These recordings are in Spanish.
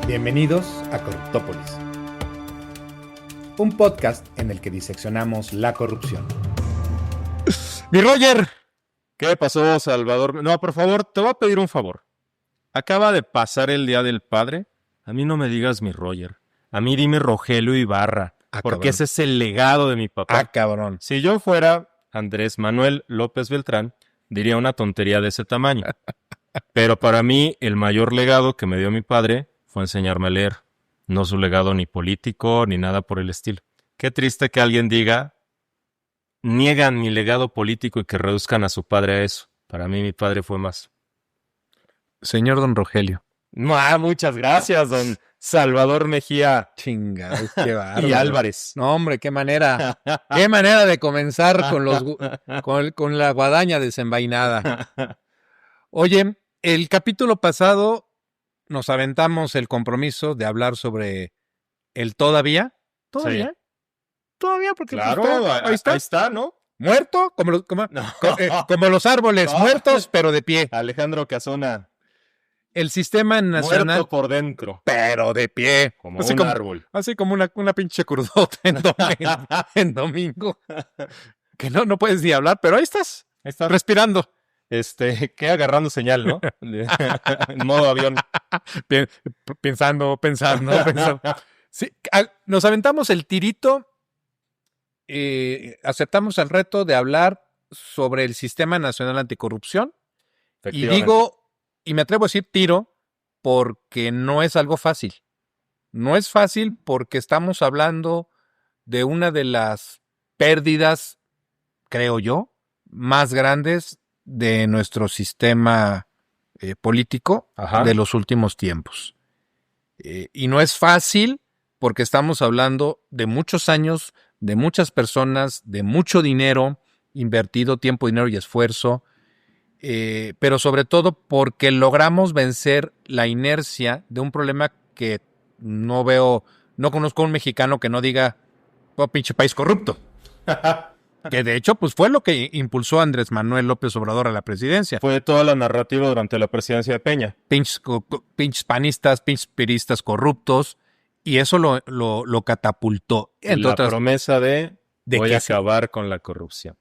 Bienvenidos a Corruptópolis, un podcast en el que diseccionamos la corrupción. ¡Mi Roger! ¿Qué pasó, Salvador? No, por favor, te voy a pedir un favor. Acaba de pasar el Día del Padre. A mí no me digas mi Roger. A mí dime Rogelio Ibarra, porque cabrón. ese es el legado de mi papá. Cabrón. Si yo fuera Andrés Manuel López Beltrán, diría una tontería de ese tamaño. Pero para mí, el mayor legado que me dio mi padre fue enseñarme a leer. No su legado ni político, ni nada por el estilo. Qué triste que alguien diga, niegan mi legado político y que reduzcan a su padre a eso. Para mí, mi padre fue más. Señor don Rogelio. Muchas gracias, don Salvador Mejía Chingados, qué bárbaro. y Álvarez. No, hombre, qué manera. Qué manera de comenzar con la guadaña desenvainada. Oye, el capítulo pasado nos aventamos el compromiso de hablar sobre el todavía. ¿Todavía? Sí. Todavía, porque Claro, ahí está. ahí está, ¿no? Muerto, como los árboles, No. muertos, pero de pie. Alejandro Casona, El sistema nacional, muerto por dentro, pero de pie. como un árbol. Así como una pinche crudota en domingo. Que no puedes ni hablar, pero ahí estás, Ahí está. respirando. Que agarrando señal, ¿no? En modo avión. Pensando. Sí, nos aventamos el tirito. Aceptamos el reto de hablar sobre el Sistema Nacional Anticorrupción. Y me atrevo a decir tiro, porque no es algo fácil. No es fácil porque estamos hablando de una de las pérdidas, creo yo, más grandes de nuestro sistema político de los últimos tiempos. Y no es fácil porque estamos hablando de muchos años, de muchas personas, de mucho dinero invertido, tiempo, dinero y esfuerzo, pero sobre todo porque logramos vencer la inercia de un problema que no conozco a un mexicano que no diga, oh, pinche país corrupto. Que de hecho, pues fue lo que impulsó a Andrés Manuel López Obrador a la presidencia. Fue toda la narrativa durante la presidencia de Peña. Pinches panistas, pinches piristas corruptos, y eso lo catapultó. La promesa de voy a sí, acabar con la corrupción.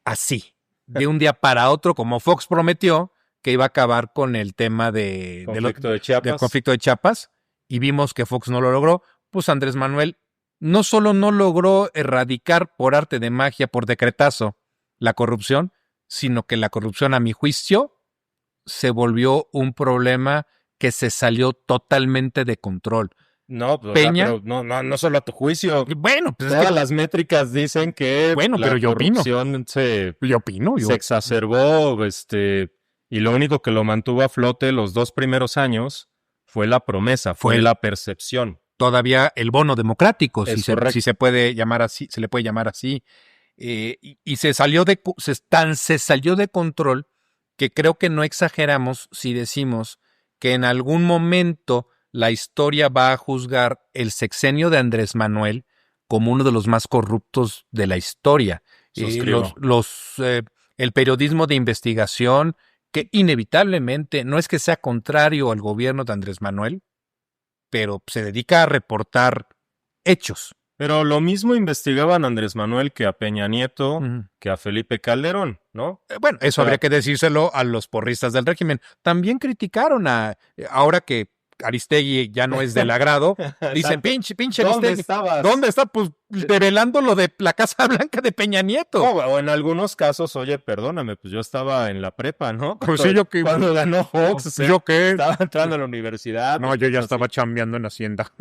Así, de un día para otro, como Fox prometió que iba a acabar con el tema del conflicto de Chiapas, y vimos que Fox no lo logró. Pues Andrés Manuel no solo no logró erradicar por arte de magia, por decretazo, la corrupción, sino que la corrupción, a mi juicio, se volvió un problema que se salió totalmente de control. No, pues, Peña, pero no solo a tu juicio. Bueno, pues todas las métricas dicen que pero yo corrupción se exacerbó, y lo único que lo mantuvo a flote los 2 primeros años fue la promesa, fue la percepción. Todavía el bono democrático, si se puede llamar así, se le puede llamar así, y se salió de control que creo que no exageramos si decimos que en algún momento la historia va a juzgar el sexenio de Andrés Manuel como uno de los más corruptos de la historia. El periodismo de investigación, que inevitablemente no es que sea contrario al gobierno de Andrés Manuel, pero se dedica a reportar hechos. Pero lo mismo investigaban a Andrés Manuel que a Peña Nieto, que a Felipe Calderón, ¿no? Bueno, eso habría que decírselo a los porristas del régimen. También criticaron ahora que Aristegui ya no es del agrado, dicen, pinche Aristegui. ¿Dónde estabas? ¿Dónde está? Pues develando lo de la Casa Blanca de Peña Nieto. O en algunos casos, oye, perdóname, pues yo estaba en la prepa, ¿no? Pues sí, cuando ganó Fox, ¿yo qué? Estaba entrando a la universidad. No, yo ya estaba chambeando en Hacienda.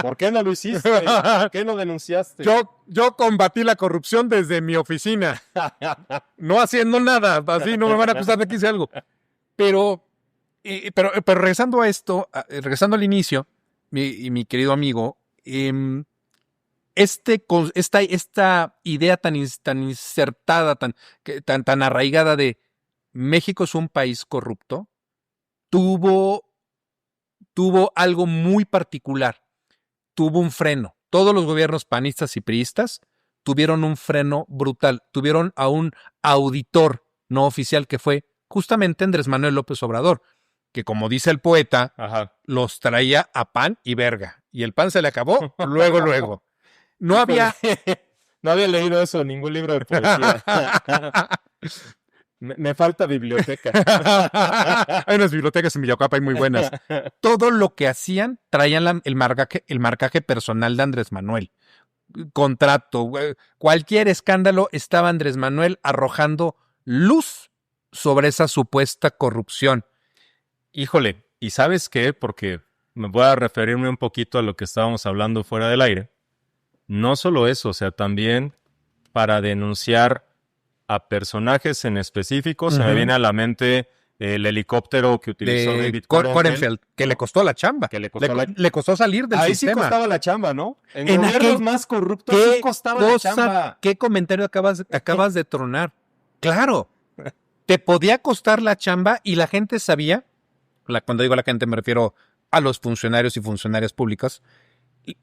¿Por qué no lo hiciste? ¿Por qué no denunciaste? Yo combatí la corrupción desde mi oficina, no haciendo nada, así no me van a acusar de que hice algo. Pero regresando a esto, regresando al inicio, mi querido amigo, esta idea tan insertada, tan arraigada de México es un país corrupto, tuvo algo muy particular. Tuvo un freno. Todos los gobiernos panistas y priistas tuvieron un freno brutal. Tuvieron a un auditor no oficial que fue justamente Andrés Manuel López Obrador, que como dice el poeta, Ajá. los traía a pan y verga. Y el pan se le acabó luego. No había... No había leído eso en ningún libro de poesía. Me falta biblioteca. Hay unas bibliotecas en Villacapa muy buenas. Todo lo que hacían traían el marcaje personal de Andrés Manuel. Contrato, cualquier escándalo, estaba Andrés Manuel arrojando luz sobre esa supuesta corrupción. Híjole, ¿y sabes qué? Porque me voy a referirme un poquito a lo que estábamos hablando fuera del aire. No solo eso, o sea, también para denunciar a personajes en específico, se me viene a la mente el helicóptero que utilizó David Korenfeld, que le costó la chamba. Que le costó salir del Ahí sistema. sí costaba la chamba, ¿no? En gobiernos más corruptos sí costaba la chamba. ¿Qué comentario acabas de tronar? Claro, te podía costar la chamba y la gente sabía, cuando digo la gente me refiero a los funcionarios y funcionarias públicas,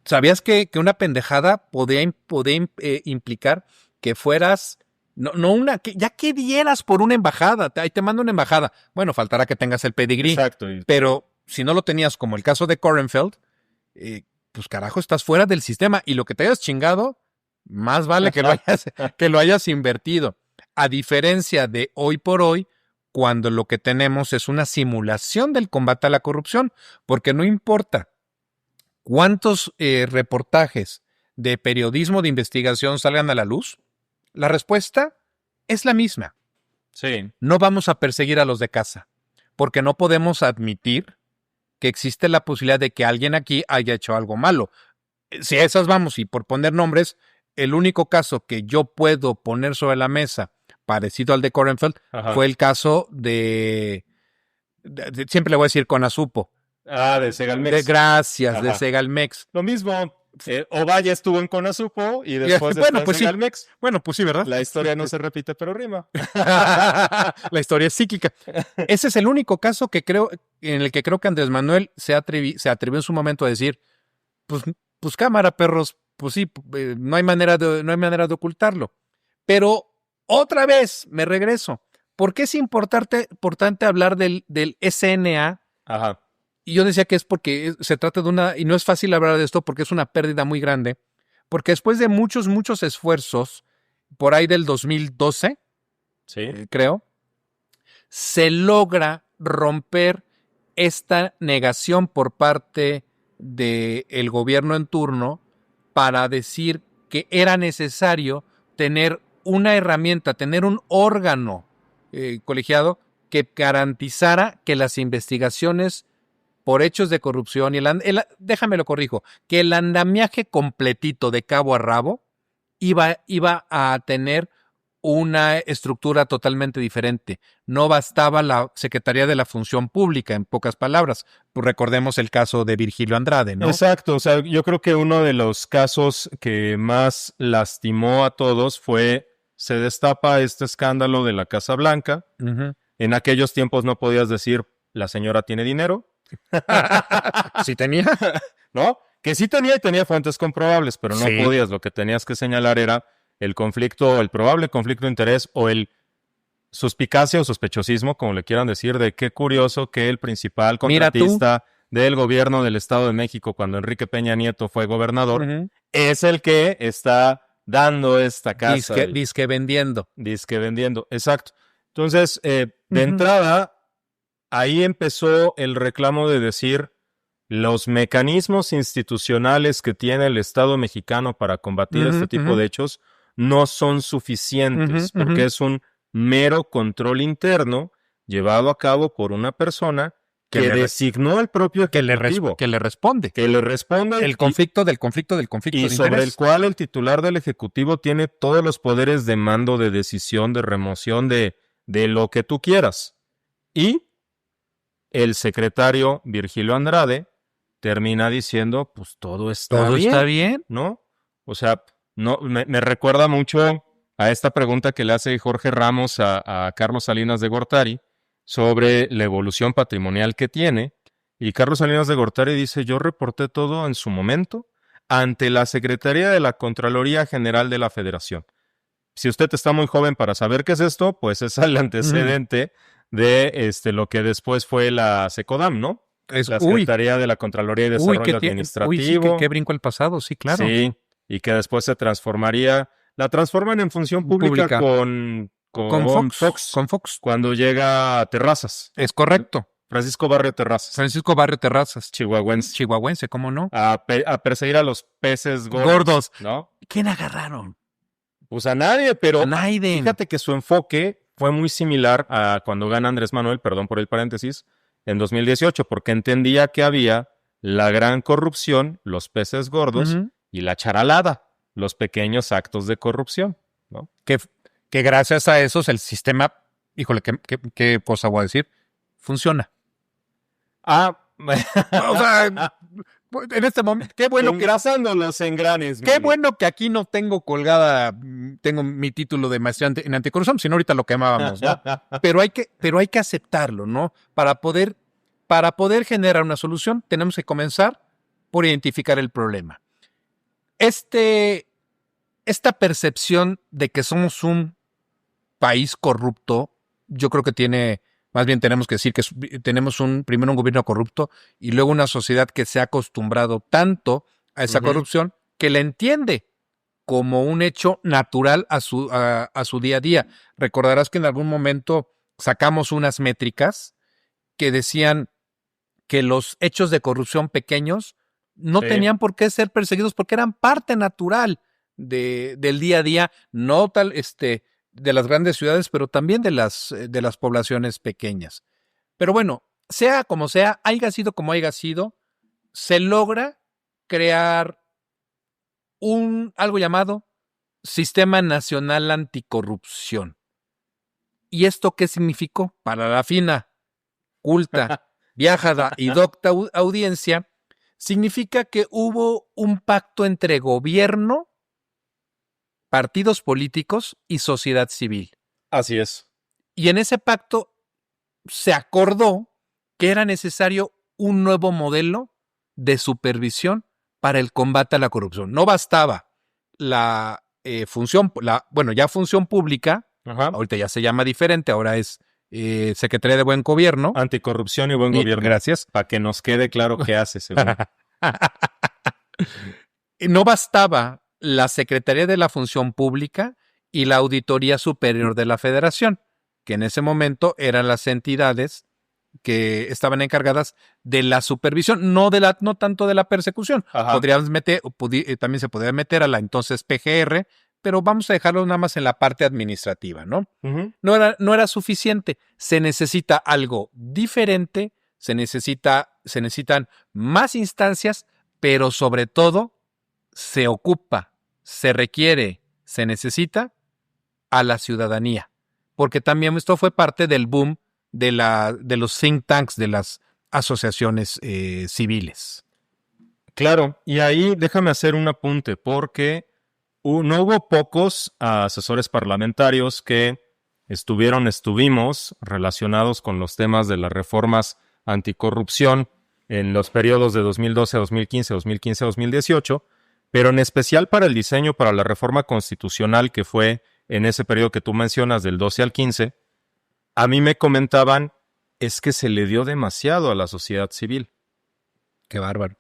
¿sabías que una pendejada podía implicar que fueras, ya que dieras por una embajada? Ahí te mando una embajada. Bueno, faltará que tengas el pedigrí. Exacto. Pero si no lo tenías, como el caso de Korenfeld, pues carajo, estás fuera del sistema. Y lo que te hayas chingado, más vale que lo hayas invertido. A diferencia de hoy por hoy, cuando lo que tenemos es una simulación del combate a la corrupción, porque no importa cuántos reportajes de periodismo de investigación salgan a la luz, la respuesta es la misma. Sí. No vamos a perseguir a los de casa, porque no podemos admitir que existe la posibilidad de que alguien aquí haya hecho algo malo. Si a esas vamos, y por poner nombres, el único caso que yo puedo poner sobre la mesa parecido al de Korenfeld fue el caso de siempre le voy a decir Conasupo. De Segalmex. De Segalmex. Lo mismo. Ovalle estuvo en Conasupo y después en Segalmex. Sí. Bueno, pues sí, ¿verdad? La historia no se repite, pero rima. La historia es cíclica. Ese es el único caso en el que creo que Andrés Manuel se atrevió en su momento a decir, pues cámara, perros, pues sí, no hay manera de ocultarlo. Pero otra vez me regreso. ¿Por qué es importante hablar del SNA? Ajá. Y yo decía que es porque se trata de y no es fácil hablar de esto porque es una pérdida muy grande, porque después de muchos esfuerzos, por ahí del 2012, sí, creo, se logra romper esta negación por parte del gobierno en turno para decir que era necesario tener una herramienta, tener un órgano colegiado que garantizara que las investigaciones por hechos de corrupción, déjame lo corrijo, que el andamiaje completito de cabo a rabo iba a tener una estructura totalmente diferente. No bastaba la Secretaría de la Función Pública, en pocas palabras. Pues recordemos el caso de Virgilio Andrade, ¿no? Exacto, o sea, yo creo que uno de los casos que más lastimó a todos se destapa este escándalo de la Casa Blanca. Uh-huh. En aquellos tiempos no podías decir, la señora tiene dinero. ¿Sí tenía? ¿No? Que sí tenía y tenía fuentes comprobables, pero no podías. Lo que tenías que señalar era el probable conflicto de interés o el suspicacia o sospechosismo, como le quieran decir, de qué curioso que el principal contratista del gobierno del Estado de México cuando Enrique Peña Nieto fue gobernador, es el que está dando esta casa. Disque vendiendo. Disque vendiendo, exacto. Entonces, de entrada, ahí empezó el reclamo de decir los mecanismos institucionales que tiene el Estado mexicano para combatir este tipo de hechos no son suficientes porque es un mero control interno llevado a cabo por una persona que designó al propio ejecutivo. Que le responde. El conflicto del conflicto del conflicto y de sobre interés. El cual el titular del ejecutivo tiene todos los poderes de mando, de decisión, de remoción, de lo que tú quieras. Y el secretario Virgilio Andrade termina diciendo, pues todo está bien, ¿no? O sea, no, me recuerda mucho a esta pregunta que le hace Jorge Ramos a Carlos Salinas de Gortari sobre la evolución patrimonial que tiene. Y Carlos Salinas de Gortari dice, yo reporté todo en su momento ante la Secretaría de la Contraloría General de la Federación. Si usted está muy joven para saber qué es esto, pues es el antecedente de lo que después fue la SECODAM, ¿no? La Secretaría de la Contraloría y Desarrollo Administrativo. Sí, que brinco el pasado, sí, claro. Sí, y que después se transformaría, la transforman en función pública con Fox, cuando llega a Terrazas. Es correcto. Francisco Barrio Terrazas. Chihuahuense, ¿cómo no? A perseguir a los peces gordos, ¿no? ¿Quién agarraron? Pues a nadie, pero a nadie. Fíjate que su enfoque fue muy similar a cuando gana Andrés Manuel, perdón por el paréntesis, en 2018, porque entendía que había la gran corrupción, los peces gordos, y la charalada, los pequeños actos de corrupción, ¿no? Que gracias a esos el sistema, híjole, ¿qué cosa voy a decir? Funciona. O sea, en este momento, qué bueno engrasando los engranes. Qué bueno que aquí no tengo tengo mi título de maestría en anticorrupción, sino ahorita lo quemábamos, ¿no? Pero hay que aceptarlo, ¿no? Para poder generar una solución, tenemos que comenzar por identificar el problema. Esta percepción de que somos un país corrupto, yo creo que más bien tenemos que decir que tenemos primero un gobierno corrupto y luego una sociedad que se ha acostumbrado tanto a esa corrupción que la entiende como un hecho natural a su día a día. Recordarás que en algún momento sacamos unas métricas que decían que los hechos de corrupción pequeños no tenían por qué ser perseguidos porque eran parte natural del día a día, no tal de las grandes ciudades, pero también de las poblaciones pequeñas. Pero bueno, sea como sea, haya sido como haya sido, se logra crear algo llamado Sistema Nacional Anticorrupción. ¿Y esto qué significó? Para la fina, culta, viajada y docta audiencia, significa que hubo un pacto entre gobierno, partidos políticos y sociedad civil. Así es. Y en ese pacto se acordó que era necesario un nuevo modelo de supervisión para el combate a la corrupción. No bastaba la función pública, ahorita ya se llama diferente, ahora es Secretaría de Buen Gobierno. Anticorrupción y Buen Gobierno. Gracias. Para que nos quede claro qué hace. No bastaba la Secretaría de la Función Pública y la Auditoría Superior de la Federación, que en ese momento eran las entidades que estaban encargadas de la supervisión, no tanto de la persecución. También se podría meter a la entonces PGR, pero vamos a dejarlo nada más en la parte administrativa, ¿no? No era suficiente. Se necesita algo diferente, se necesitan más instancias, pero sobre todo se requiere, se necesita a la ciudadanía, porque también esto fue parte del boom de los think tanks, de las asociaciones civiles. Claro, y ahí déjame hacer un apunte, porque no hubo pocos asesores parlamentarios que estuvimos relacionados con los temas de las reformas anticorrupción en los periodos de 2012 a 2015, 2015 a 2018, pero en especial para el diseño para la reforma constitucional que fue en ese periodo que tú mencionas, del 12 al 15, a mí me comentaban, es que se le dio demasiado a la sociedad civil. Qué bárbaro.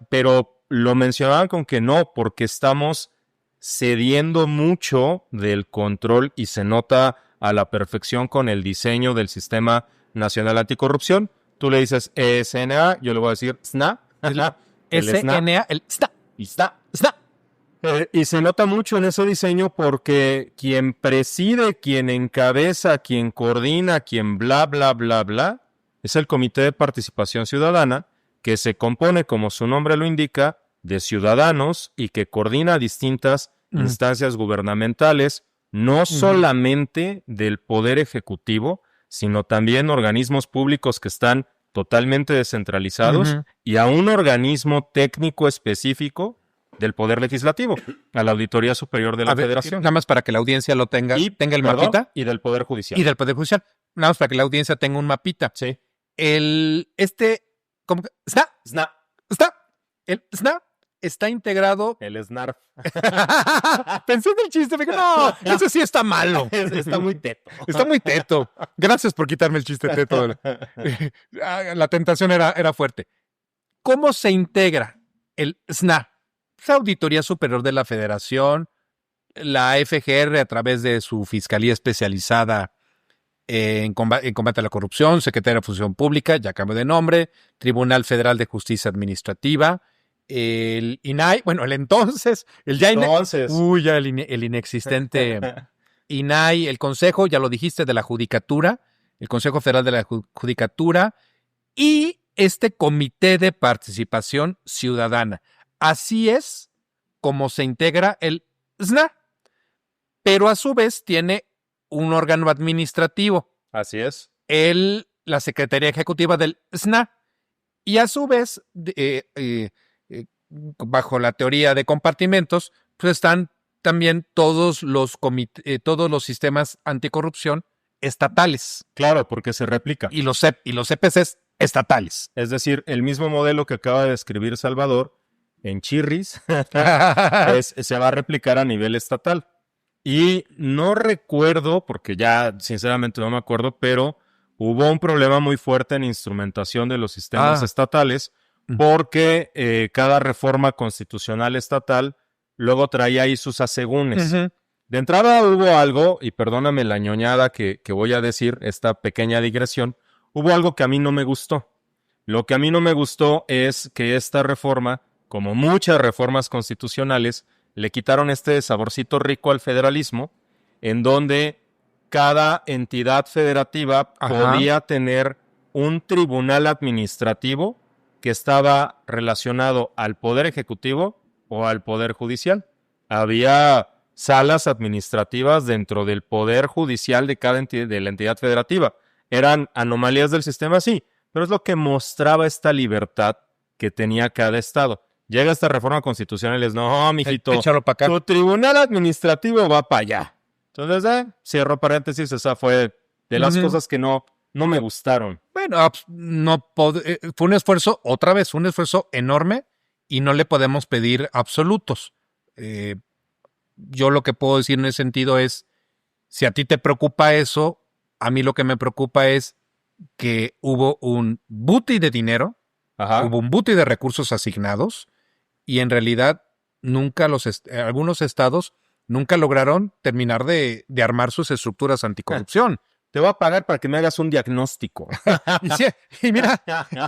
Pero lo mencionaban con que no, porque estamos cediendo mucho del control y se nota a la perfección con el diseño del Sistema Nacional Anticorrupción. Tú le dices SNA, yo le voy a decir SNA. SNA, el SNA. Y SNA. Y se nota mucho en ese diseño porque quien preside, quien encabeza, quien coordina, quien bla, bla, bla, bla, es el Comité de Participación Ciudadana, que se compone, como su nombre lo indica, de ciudadanos y que coordina distintas instancias gubernamentales, no solamente del Poder Ejecutivo, sino también organismos públicos que están totalmente descentralizados y a un organismo técnico específico del Poder Legislativo, a la Auditoría Superior de la Federación. Nada más para que la audiencia lo tenga el mapita. Y del Poder Judicial. Y del Poder Judicial. Nada más para que la audiencia tenga un mapita. Sí. ¿Cómo? SNA. SNA. El SNA está integrado. El SNARF. Pensé en el chiste, me dije, no, ese sí está malo. Está muy teto. Está muy teto. Gracias por quitarme el chiste teto. La tentación era fuerte. ¿Cómo se integra el SNA? La Auditoría Superior de la Federación, la FGR a través de su Fiscalía Especializada en combate a la corrupción, Secretaría de Función Pública, ya cambió de nombre, Tribunal Federal de Justicia Administrativa, el INAI, bueno, el entonces, el ya el inexistente INAI, el Consejo, ya lo dijiste, de la Judicatura, el Consejo Federal de la Judicatura y este Comité de Participación Ciudadana. Así es como se integra el SNA, pero a su vez tiene un órgano administrativo. Así es. La Secretaría Ejecutiva del SNA. Y a su vez, bajo la teoría de compartimentos, pues están también todos los sistemas anticorrupción estatales. Claro, porque se replica. Y los CPCs estatales. Es decir, el mismo modelo que acaba de describir Salvador en Chirris se va a replicar a nivel estatal. Y no recuerdo, porque ya sinceramente no me acuerdo, pero hubo un problema muy fuerte en instrumentación de los sistemas estatales, porque cada reforma constitucional estatal luego traía ahí sus asegúnes. Uh-huh. De entrada hubo algo, y perdóname la ñoñada que voy a decir, esta pequeña digresión, hubo algo que a mí no me gustó. Lo que a mí no me gustó es que esta reforma, como muchas reformas constitucionales, le quitaron este saborcito rico al federalismo, en donde cada entidad federativa podía tener un tribunal administrativo que estaba relacionado al Poder Ejecutivo o al Poder Judicial. Había salas administrativas dentro del Poder Judicial de cada de la entidad federativa. Eran anomalías del sistema, sí, pero es lo que mostraba esta libertad que tenía cada estado. Llega esta reforma constitucional y les no, mijito, échalo para acá. Tu tribunal administrativo va para allá. Entonces, cierro paréntesis, esa fue de las cosas que no me gustaron. Bueno, fue un esfuerzo, otra vez, un esfuerzo enorme y no le podemos pedir absolutos. Yo lo que puedo decir en ese sentido es, si a ti te preocupa eso, a mí lo que me preocupa es que hubo un booty de dinero, hubo un booty de recursos asignados, y en realidad nunca algunos estados nunca lograron terminar de armar sus estructuras anticorrupción. Te voy a pagar para que me hagas un diagnóstico. y mira,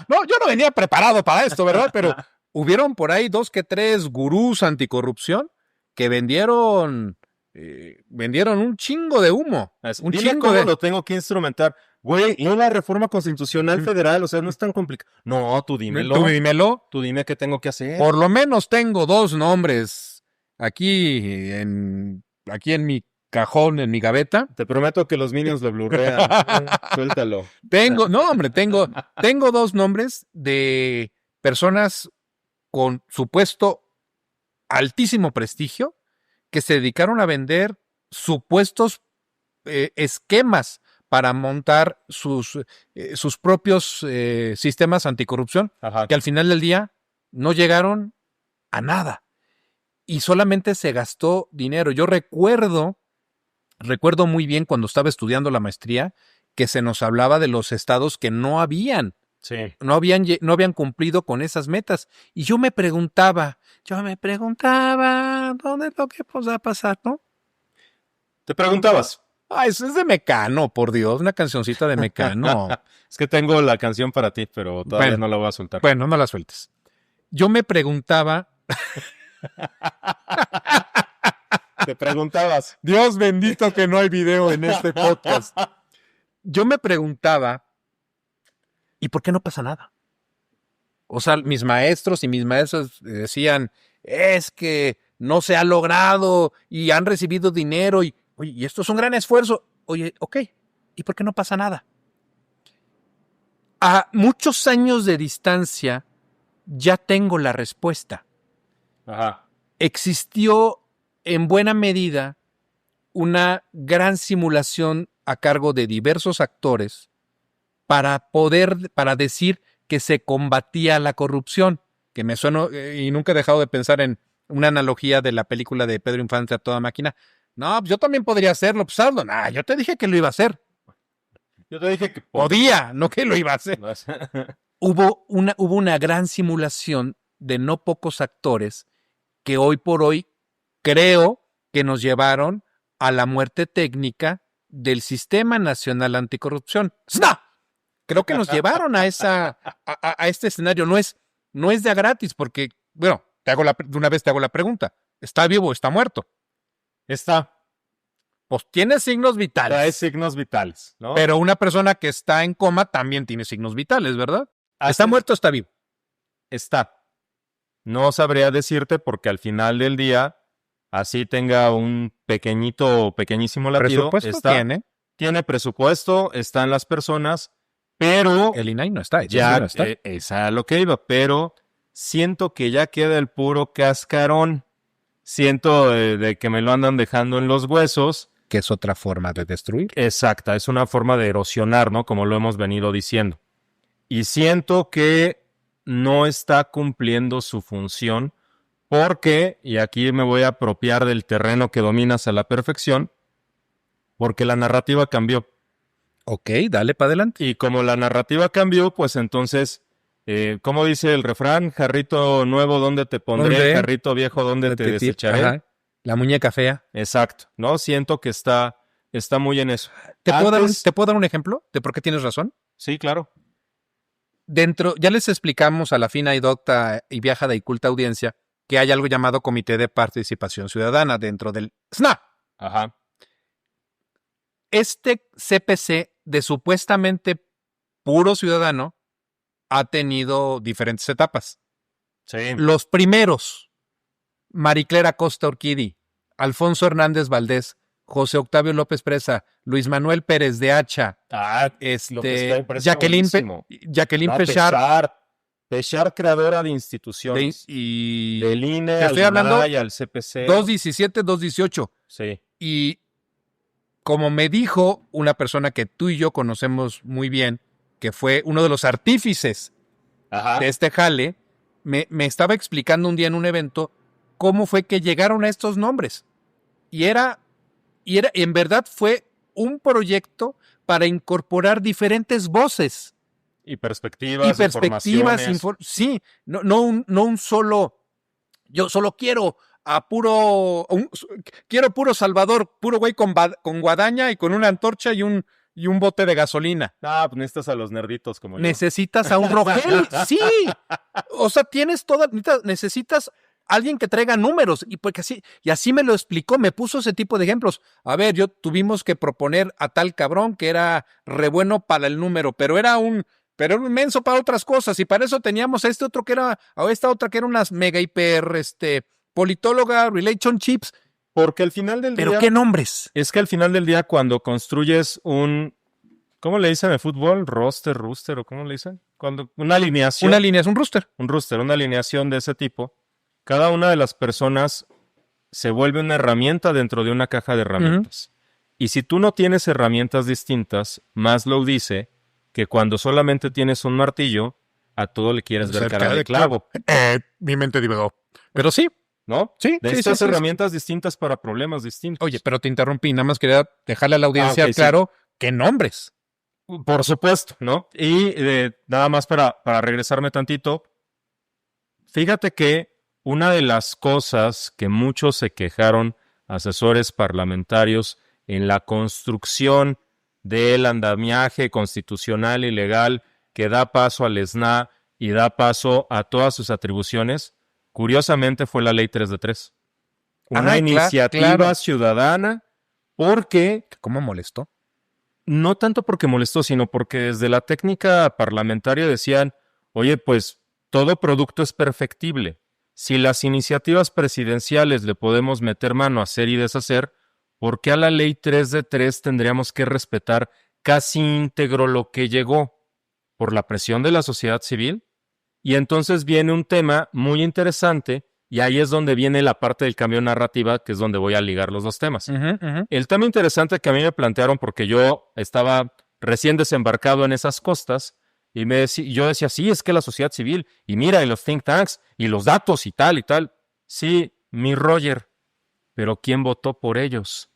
no, yo no venía preparado para esto, ¿verdad? Pero hubieron por ahí 2 que 3 gurús anticorrupción que vendieron un chingo de humo. Dime cómo lo tengo que instrumentar. Güey, no la reforma constitucional federal, o sea, no es tan complicado. No, tú dímelo. Tú dímelo. Tú dime qué tengo que hacer. Por lo menos tengo 2 nombres aquí en mi cajón, en mi gaveta. Te prometo que los Minions lo blurrean. Suéltalo. Tengo 2 nombres de personas con supuesto altísimo prestigio que se dedicaron a vender supuestos esquemas para montar sus propios sistemas anticorrupción, que al final del día no llegaron a nada. Y solamente se gastó dinero. Yo recuerdo muy bien cuando estaba estudiando la maestría que se nos hablaba de los estados que no habían cumplido con esas metas. Y yo me preguntaba, ¿dónde es lo que va a pasar, no? ¿Te preguntabas? Eso es de Mecano, por Dios, una cancioncita de Mecano. Es que tengo la canción para ti, pero todavía no la voy a soltar. Bueno, no la sueltes. Yo me preguntaba... Te preguntabas. Dios bendito que no hay video en este podcast. Yo me preguntaba, ¿y por qué no pasa nada? O sea, mis maestros y mis maestros decían, es que no se ha logrado y han recibido dinero y, oye, y esto es un gran esfuerzo. Oye, ok, ¿y por qué no pasa nada? A muchos años de distancia ya tengo la respuesta. Existió en buena medida una gran simulación a cargo de diversos actores para decir que se combatía la corrupción. que me sueno, y nunca he dejado de pensar en una analogía de la película de Pedro Infante a toda máquina. No, pues yo también podría hacerlo, pues hazlo. Nah, yo te dije que lo iba a hacer. Yo te dije que podía, no que lo iba a hacer. Hubo una gran simulación de no pocos actores que hoy por hoy creo que nos llevaron a la muerte técnica del Sistema Nacional Anticorrupción. ¡Sna! Creo que nos llevaron a este escenario. No es de a gratis, porque, bueno, de una vez te hago la pregunta. ¿Está vivo o está muerto? Está. Pues tiene signos vitales. Trae signos vitales, ¿no? Pero una persona que está en coma también tiene signos vitales, ¿verdad? ¿Está muerto o está vivo? Está. No sabría decirte porque al final del día, así tenga un pequeñísimo latido. ¿Presupuesto tiene? Tiene presupuesto, están las personas, pero... El INAI no está. Ya, no está. Es a lo que iba, pero siento que ya queda el puro cascarón. Siento de que me lo andan dejando en los huesos. Que es otra forma de destruir. Exacta, es una forma de erosionar, ¿no? Como lo hemos venido diciendo. Y siento que no está cumpliendo su función porque, y aquí me voy a apropiar del terreno que dominas a la perfección, porque la narrativa cambió. Ok, dale para adelante. Y como la narrativa cambió, pues entonces, ¿cómo dice el refrán? Jarrito nuevo, ¿dónde te pondré? Jarrito viejo, ¿dónde te desecharé? Ajá. La muñeca fea. Exacto, ¿no? Siento que está muy en eso. ¿Te puedo dar un ejemplo de por qué tienes razón? Sí, claro. Ya les explicamos a la fina y docta y viajada y culta audiencia que hay algo llamado Comité de Participación Ciudadana dentro del SNA. Ajá. Este CPC de supuestamente puro ciudadano ha tenido diferentes etapas. Sí. Los primeros, Mariclera Costa Urquidi, Alfonso Hernández Valdés, José Octavio López Presa, Luis Manuel Pérez de Hacha, Jacqueline Pechar. Pechar, creadora de instituciones. Del INE, te estoy hablando al CPC. 217, 218. Sí. Y como me dijo una persona que tú y yo conocemos muy bien, que fue uno de los artífices de este jale, me estaba explicando un día en un evento cómo fue que llegaron a estos nombres. Y en verdad fue un proyecto para incorporar diferentes voces. Y perspectivas, informaciones. Sí, no un solo, yo solo quiero puro Salvador, puro güey con guadaña y con una antorcha y un bote de gasolina. Ah, pues necesitas a los nerditos como yo. Necesitas a un Rogel, sí. O sea, necesitas alguien que traiga números, y así me lo explicó, me puso ese tipo de ejemplos. A ver, tuvimos que proponer a tal cabrón que era re bueno para el número, pero era un inmenso para otras cosas, y para eso teníamos a esta otra que era unas mega hiper, politóloga, relation chips. Porque al final del día... ¿Pero qué nombres? Es que al final del día cuando construyes ¿cómo le dicen en el fútbol? ¿Rooster, o cómo le dicen? Una alineación. Una alineación, un rooster. Un rooster, una alineación de ese tipo. Cada una de las personas se vuelve una herramienta dentro de una caja de herramientas. Y si tú no tienes herramientas distintas, Maslow dice que cuando solamente tienes un martillo, a todo le quieres ver cara de clavo. Mi mente divagó. Pero sí. ¿No? Sí. Necesitas herramientas distintas para problemas distintos. Oye, pero te interrumpí. Nada más quería dejarle a la audiencia claro qué nombres. Por supuesto, ¿no? Y nada más para regresarme tantito. Fíjate que una de las cosas que muchos se quejaron, asesores parlamentarios, en la construcción del andamiaje constitucional y legal que da paso al SNA y da paso a todas sus atribuciones, curiosamente fue la Ley 3 de 3. Una iniciativa ciudadana porque... ¿Cómo molestó? No tanto porque molestó, sino porque desde la técnica parlamentaria decían, oye, pues todo producto es perfectible. Si las iniciativas presidenciales le podemos meter mano a hacer y deshacer, ¿por qué a la Ley 3 de 3 tendríamos que respetar casi íntegro lo que llegó? ¿Por la presión de la sociedad civil? Y entonces viene un tema muy interesante, y ahí es donde viene la parte del cambio de narrativa, que es donde voy a ligar los dos temas. El tema interesante que a mí me plantearon, porque yo estaba recién desembarcado en esas costas, Y yo decía, sí, es que la sociedad civil, y mira, y los think tanks, y los datos, y tal, y tal. Sí, mi Roger, pero ¿quién votó por ellos?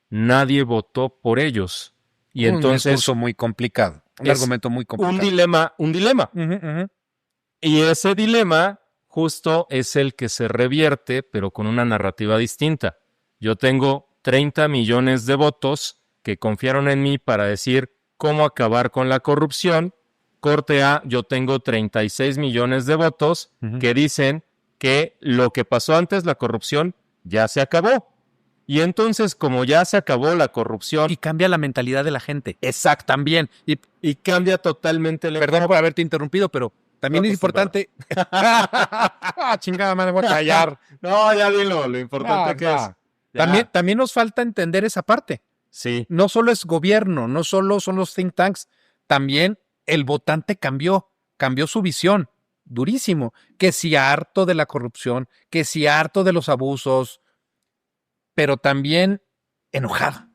Nadie votó por ellos. Y entonces... Un discurso muy complicado, un argumento muy complicado. Un dilema. Y ese dilema justo es el que se revierte, pero con una narrativa distinta. Yo tengo 30 millones de votos que confiaron en mí para decir cómo acabar con la corrupción. Corte A, yo tengo 36 millones de votos que dicen que lo que pasó antes, la corrupción, ya se acabó. Y entonces, como ya se acabó la corrupción... Y cambia la mentalidad de la gente. Exacto. También. Y cambia totalmente... Perdón por haberte interrumpido, pero también es importante... Chingada madre, voy a callar. No, ya dilo, lo importante que es. También nos falta entender esa parte. Sí. No solo es gobierno, no solo son los think tanks, también el votante cambió su visión, durísimo. Que si harto de la corrupción, que si harto de los abusos, pero también enojado.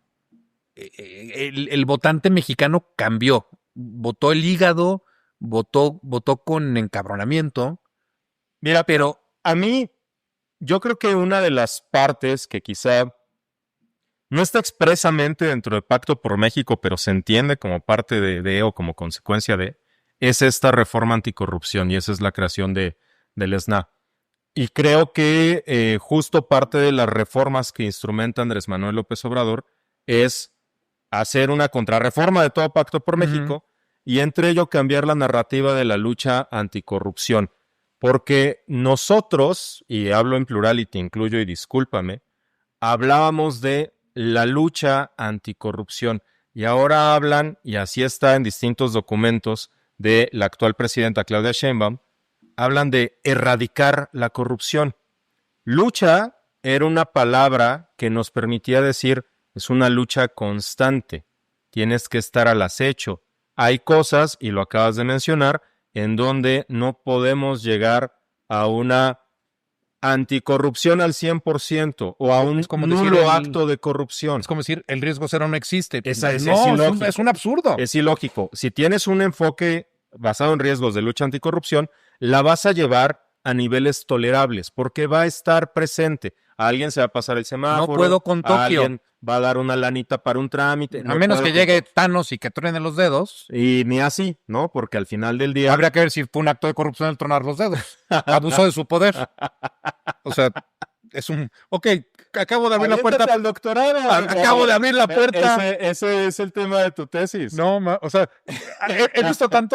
El votante mexicano cambió, votó el hígado, votó con encabronamiento. Mira, pero a mí, yo creo que una de las partes que quizá no está expresamente dentro del Pacto por México, pero se entiende como parte de o como consecuencia de, es esta reforma anticorrupción, y esa es la creación del SNA. Y creo que justo parte de las reformas que instrumenta Andrés Manuel López Obrador es hacer una contrarreforma de todo Pacto por México y entre ello cambiar la narrativa de la lucha anticorrupción. Porque nosotros, y hablo en plural y te incluyo y discúlpame, hablábamos de la lucha anticorrupción y ahora hablan, y así está en distintos documentos de la actual presidenta Claudia Sheinbaum, hablan de erradicar la corrupción. Lucha era una palabra que nos permitía decir, es una lucha constante, tienes que estar al acecho. Hay cosas, y lo acabas de mencionar, en donde no podemos llegar a una anticorrupción al 100% o a un nulo acto de corrupción. Es como decir, el riesgo cero no existe. Es un absurdo. Es ilógico. Si tienes un enfoque basado en riesgos de lucha anticorrupción, la vas a llevar a niveles tolerables, porque va a estar presente. A alguien se va a pasar el semáforo. No puedo con Tokio. A alguien va a dar una lanita para un trámite. A menos que llegue Thanos y que truene los dedos. Y ni así, ¿no? Porque al final del día... Habría que ver si fue un acto de corrupción el tronar los dedos. Abusó de su poder. O sea, es un... Ok, acabo de abrir la puerta. Al doctorado. Acabo de abrir la puerta. Ese es el tema de tu tesis. No, o sea,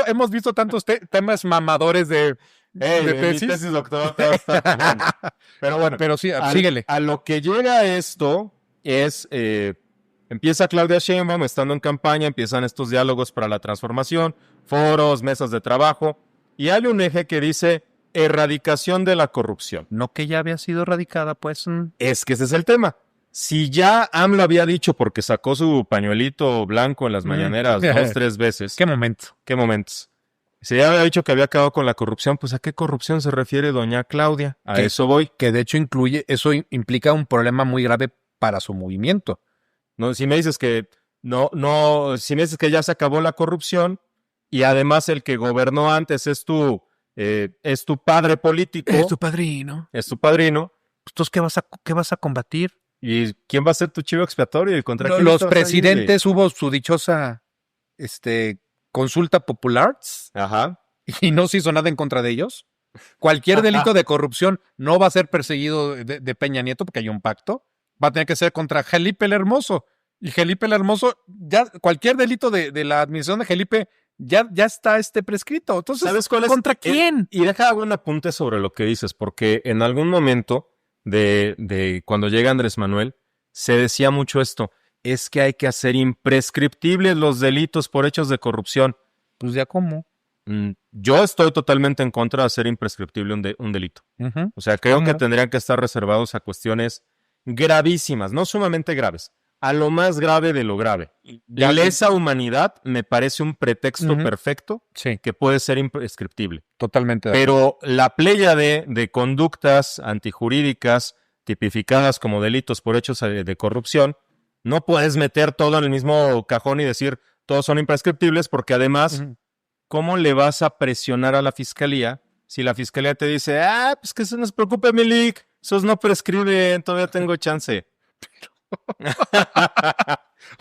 hemos visto tantos temas mamadores de tesis. Mi tesis doctorado te va a estar Pero bueno, sí, síguele. A lo que llega esto es, empieza Claudia Sheinbaum estando en campaña, empiezan estos diálogos para la transformación, foros, mesas de trabajo, y hay un eje que dice erradicación de la corrupción. No que ya había sido erradicada, pues. Es que ese es el tema. Si ya AMLO había dicho, porque sacó su pañuelito blanco en las mañaneras 2-3 veces. ¿Qué momento? ¿Qué momentos? Si ya había dicho que había acabado con la corrupción, pues ¿a qué corrupción se refiere doña Claudia? A eso voy. Que de hecho implica un problema muy grave para su movimiento. No, si me dices que si me dices que ya se acabó la corrupción y además el que gobernó antes es tu padre político. Es tu padrino. Es tu padrino. Entonces, ¿qué vas a combatir? ¿Y quién va a ser tu chivo expiatorio? ¿Y contra quién los presidentes hubo su dichosa consulta popular. Ajá. Y no se hizo nada en contra de ellos. Cualquier delito de corrupción no va a ser perseguido de Peña Nieto porque hay un pacto. Va a tener que ser contra Felipe el Hermoso. Y Felipe el Hermoso, ya cualquier delito de la administración de Felipe ya está prescrito. Entonces, ¿sabes cuál es? ¿Contra quién? Y deja un apunte sobre lo que dices, porque en algún momento de cuando llega Andrés Manuel, se decía mucho esto, es que hay que hacer imprescriptibles los delitos por hechos de corrupción. Pues ya cómo. Yo estoy totalmente en contra de hacer imprescriptible un delito. O sea, creo que tendrían que estar reservados a cuestiones gravísimas, no sumamente graves, a lo más grave de lo grave. La lesa humanidad me parece un pretexto perfecto que puede ser imprescriptible. Totalmente. Pero la playa de conductas antijurídicas tipificadas como delitos por hechos de corrupción, no puedes meter todo en el mismo cajón y decir todos son imprescriptibles porque además ¿cómo le vas a presionar a la fiscalía si la fiscalía te dice, pues que se nos preocupe, Milik, esos no prescriben, todavía tengo chance?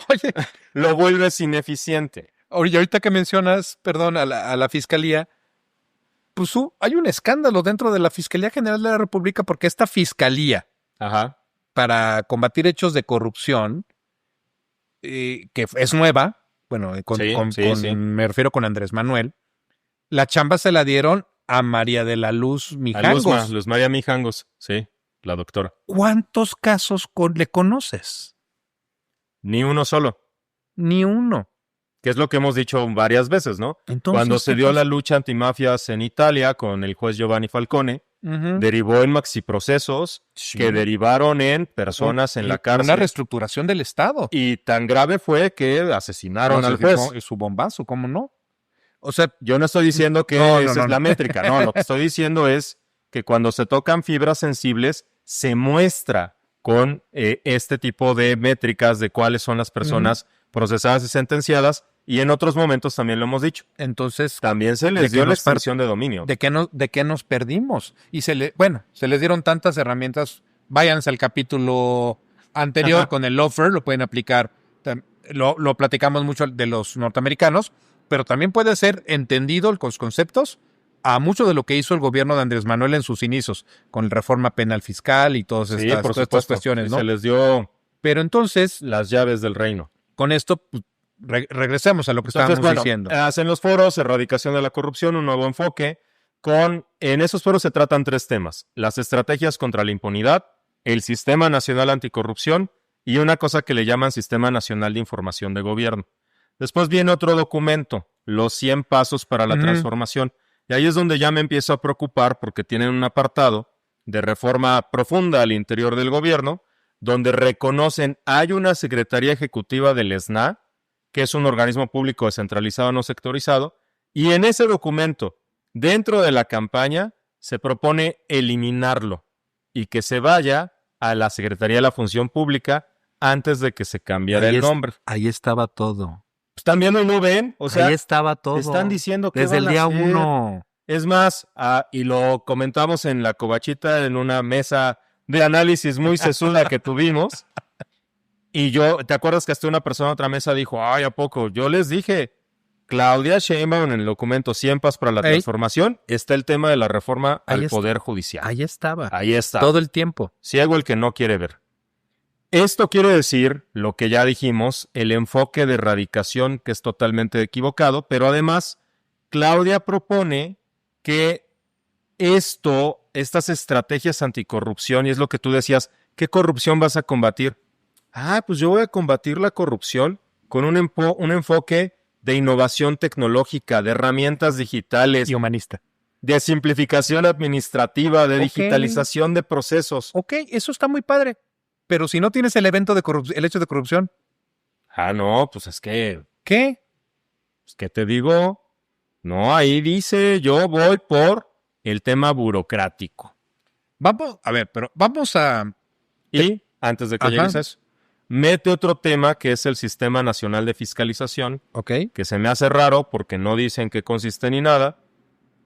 Oye, lo vuelves ineficiente. Ahorita que mencionas, perdón, a la fiscalía, pues hay un escándalo dentro de la Fiscalía General de la República porque esta fiscalía para combatir hechos de corrupción, que es nueva, bueno, me refiero con Andrés Manuel, la chamba se la dieron a María de la Luz Mijangos. A Luz María Mijangos, sí, la doctora. ¿Cuántos casos le conoces? Ni uno solo. Ni uno. Que es lo que hemos dicho varias veces, ¿no? Entonces, cuando se dio la lucha antimafias en Italia con el juez Giovanni Falcone, derivó en maxiprocesos que derivaron en personas en la cárcel. Una reestructuración del Estado. Y tan grave fue que asesinaron al juez. Su bombazo, ¿cómo no? O sea, yo no estoy diciendo que esa es la métrica. No, lo que estoy diciendo es que cuando se tocan fibras sensibles, se muestra con este tipo de métricas de cuáles son las personas procesadas y sentenciadas, y en otros momentos también lo hemos dicho. Entonces, también se les dio la expansión de dominio. ¿De qué nos perdimos? Y se les dieron tantas herramientas. Váyanse al capítulo anterior con el lawfare, lo pueden aplicar. Lo platicamos mucho de los norteamericanos, pero también puede ser entendido los conceptos a mucho de lo que hizo el gobierno de Andrés Manuel en sus inicios, con la reforma penal fiscal y todas estas cuestiones, ¿no? Se les dio pero entonces las llaves del reino. Con esto, pues, regresemos a lo que estábamos diciendo. En los foros, erradicación de la corrupción, un nuevo enfoque. En esos foros se tratan 3 temas: las estrategias contra la impunidad, el Sistema Nacional Anticorrupción y una cosa que le llaman Sistema Nacional de Información de Gobierno. Después viene otro documento, los 100 pasos para la transformación. Y ahí es donde ya me empiezo a preocupar porque tienen un apartado de reforma profunda al interior del gobierno, donde reconocen, hay una Secretaría Ejecutiva del ESNA, que es un organismo público descentralizado no sectorizado, y en ese documento, dentro de la campaña, se propone eliminarlo y que se vaya a la Secretaría de la Función Pública antes de que se cambiara el nombre. Ahí estaba todo. ¿Están viendo y no ven? O sea, ahí estaba todo. Están diciendo que desde el día 1. Es más, y lo comentamos en la covachita, en una mesa de análisis muy sesuda que tuvimos. Y ¿te acuerdas que hasta una persona en otra mesa dijo, ay, ¿a poco? Yo les dije, Claudia Sheinbaum en el documento 100 pasos para la transformación, está el tema de la reforma al Poder Judicial. Ahí estaba. Ahí está. Todo el tiempo. Ciego el que no quiere ver. Esto quiere decir, lo que ya dijimos, el enfoque de erradicación que es totalmente equivocado, pero además, Claudia propone que estas estrategias anticorrupción, y es lo que tú decías, ¿qué corrupción vas a combatir? Pues yo voy a combatir la corrupción con un enfoque de innovación tecnológica, de herramientas digitales. Y humanista. De simplificación administrativa, de digitalización de procesos. Ok, eso está muy padre. Pero si no tienes el hecho de corrupción. No, pues es que... ¿Qué? Pues, ¿qué te digo? No, ahí dice, yo voy por el tema burocrático. Vamos a... Y, antes de que llegues a eso, mete otro tema que es el Sistema Nacional de Fiscalización, que se me hace raro porque no dicen qué consiste ni nada.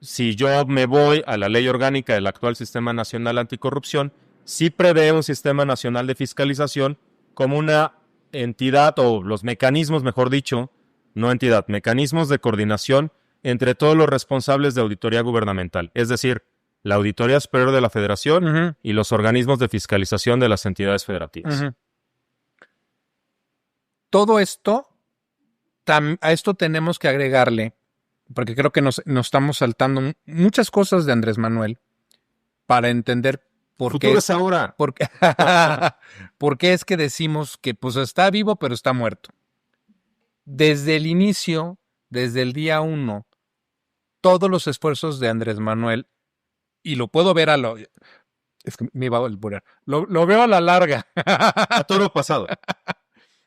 Si yo me voy a la ley orgánica del actual Sistema Nacional Anticorrupción, sí prevé un Sistema Nacional de Fiscalización como una entidad, o los mecanismos, mejor dicho, no entidad, mecanismos de coordinación entre todos los responsables de auditoría gubernamental, es decir, la Auditoría Superior de la Federación y los organismos de fiscalización de las entidades federativas. Todo esto, a esto tenemos que agregarle, porque creo que nos estamos saltando muchas cosas de Andrés Manuel para entender por qué es ahora. ¿Por qué es que decimos que pues está vivo pero está muerto? Desde el inicio, desde el día 1, todos los esfuerzos de Andrés Manuel, y lo puedo ver es que me iba a alburear, lo veo a la larga. A todo pasado.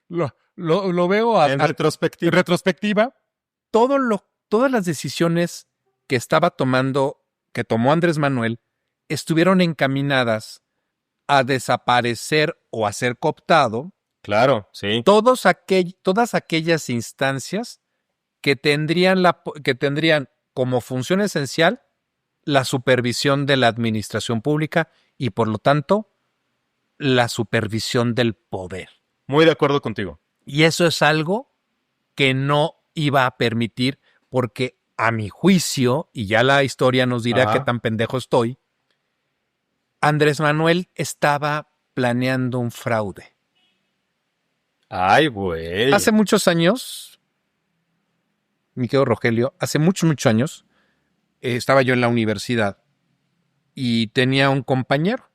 Lo veo en retrospectiva. En retrospectiva, todas las decisiones que tomó Andrés Manuel, estuvieron encaminadas a desaparecer o a ser cooptado. Claro, sí. Todas aquellas instancias que tendrían como función esencial la supervisión de la administración pública y, por lo tanto, la supervisión del poder. Muy de acuerdo contigo. Y eso es algo que no iba a permitir porque, a mi juicio, y ya la historia nos dirá qué tan pendejo estoy, Andrés Manuel estaba planeando un fraude. Ay, güey. Hace muchos años, mi querido Rogelio, hace muchos años, estaba yo en la universidad y tenía un compañero.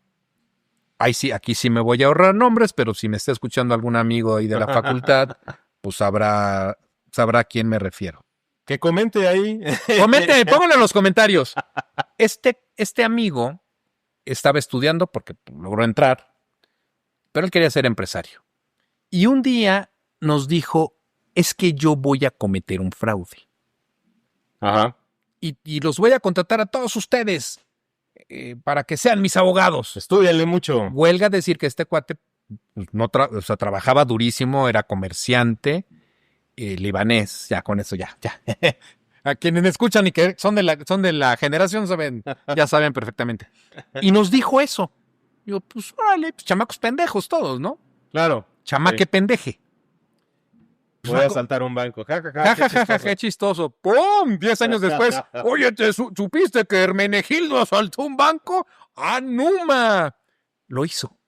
Ahí sí, aquí sí me voy a ahorrar nombres, pero si me está escuchando algún amigo ahí de la facultad, pues sabrá a quién me refiero. Que comente ahí. Comente, pónganlo en los comentarios. Este amigo estaba estudiando porque logró entrar, pero él quería ser empresario. Y un día nos dijo, es que yo voy a cometer un fraude. Ajá. Y los voy a contratar a todos ustedes para que sean mis abogados. Estúdiale mucho. Huelga decir que este cuate trabajaba durísimo, era comerciante, libanés, ya con eso ya. A quienes me escuchan y que son de la generación ya saben perfectamente. Y nos dijo eso. Yo, pues, órale, pues, chamacos pendejos todos, ¿no? Claro. Chamaque pendeje. Voy a asaltar un banco. Qué chistoso. ¡Pum! 10 años después. Oye, ¿supiste que Hermenegildo asaltó un banco? ¡Ah, Numa! Lo hizo.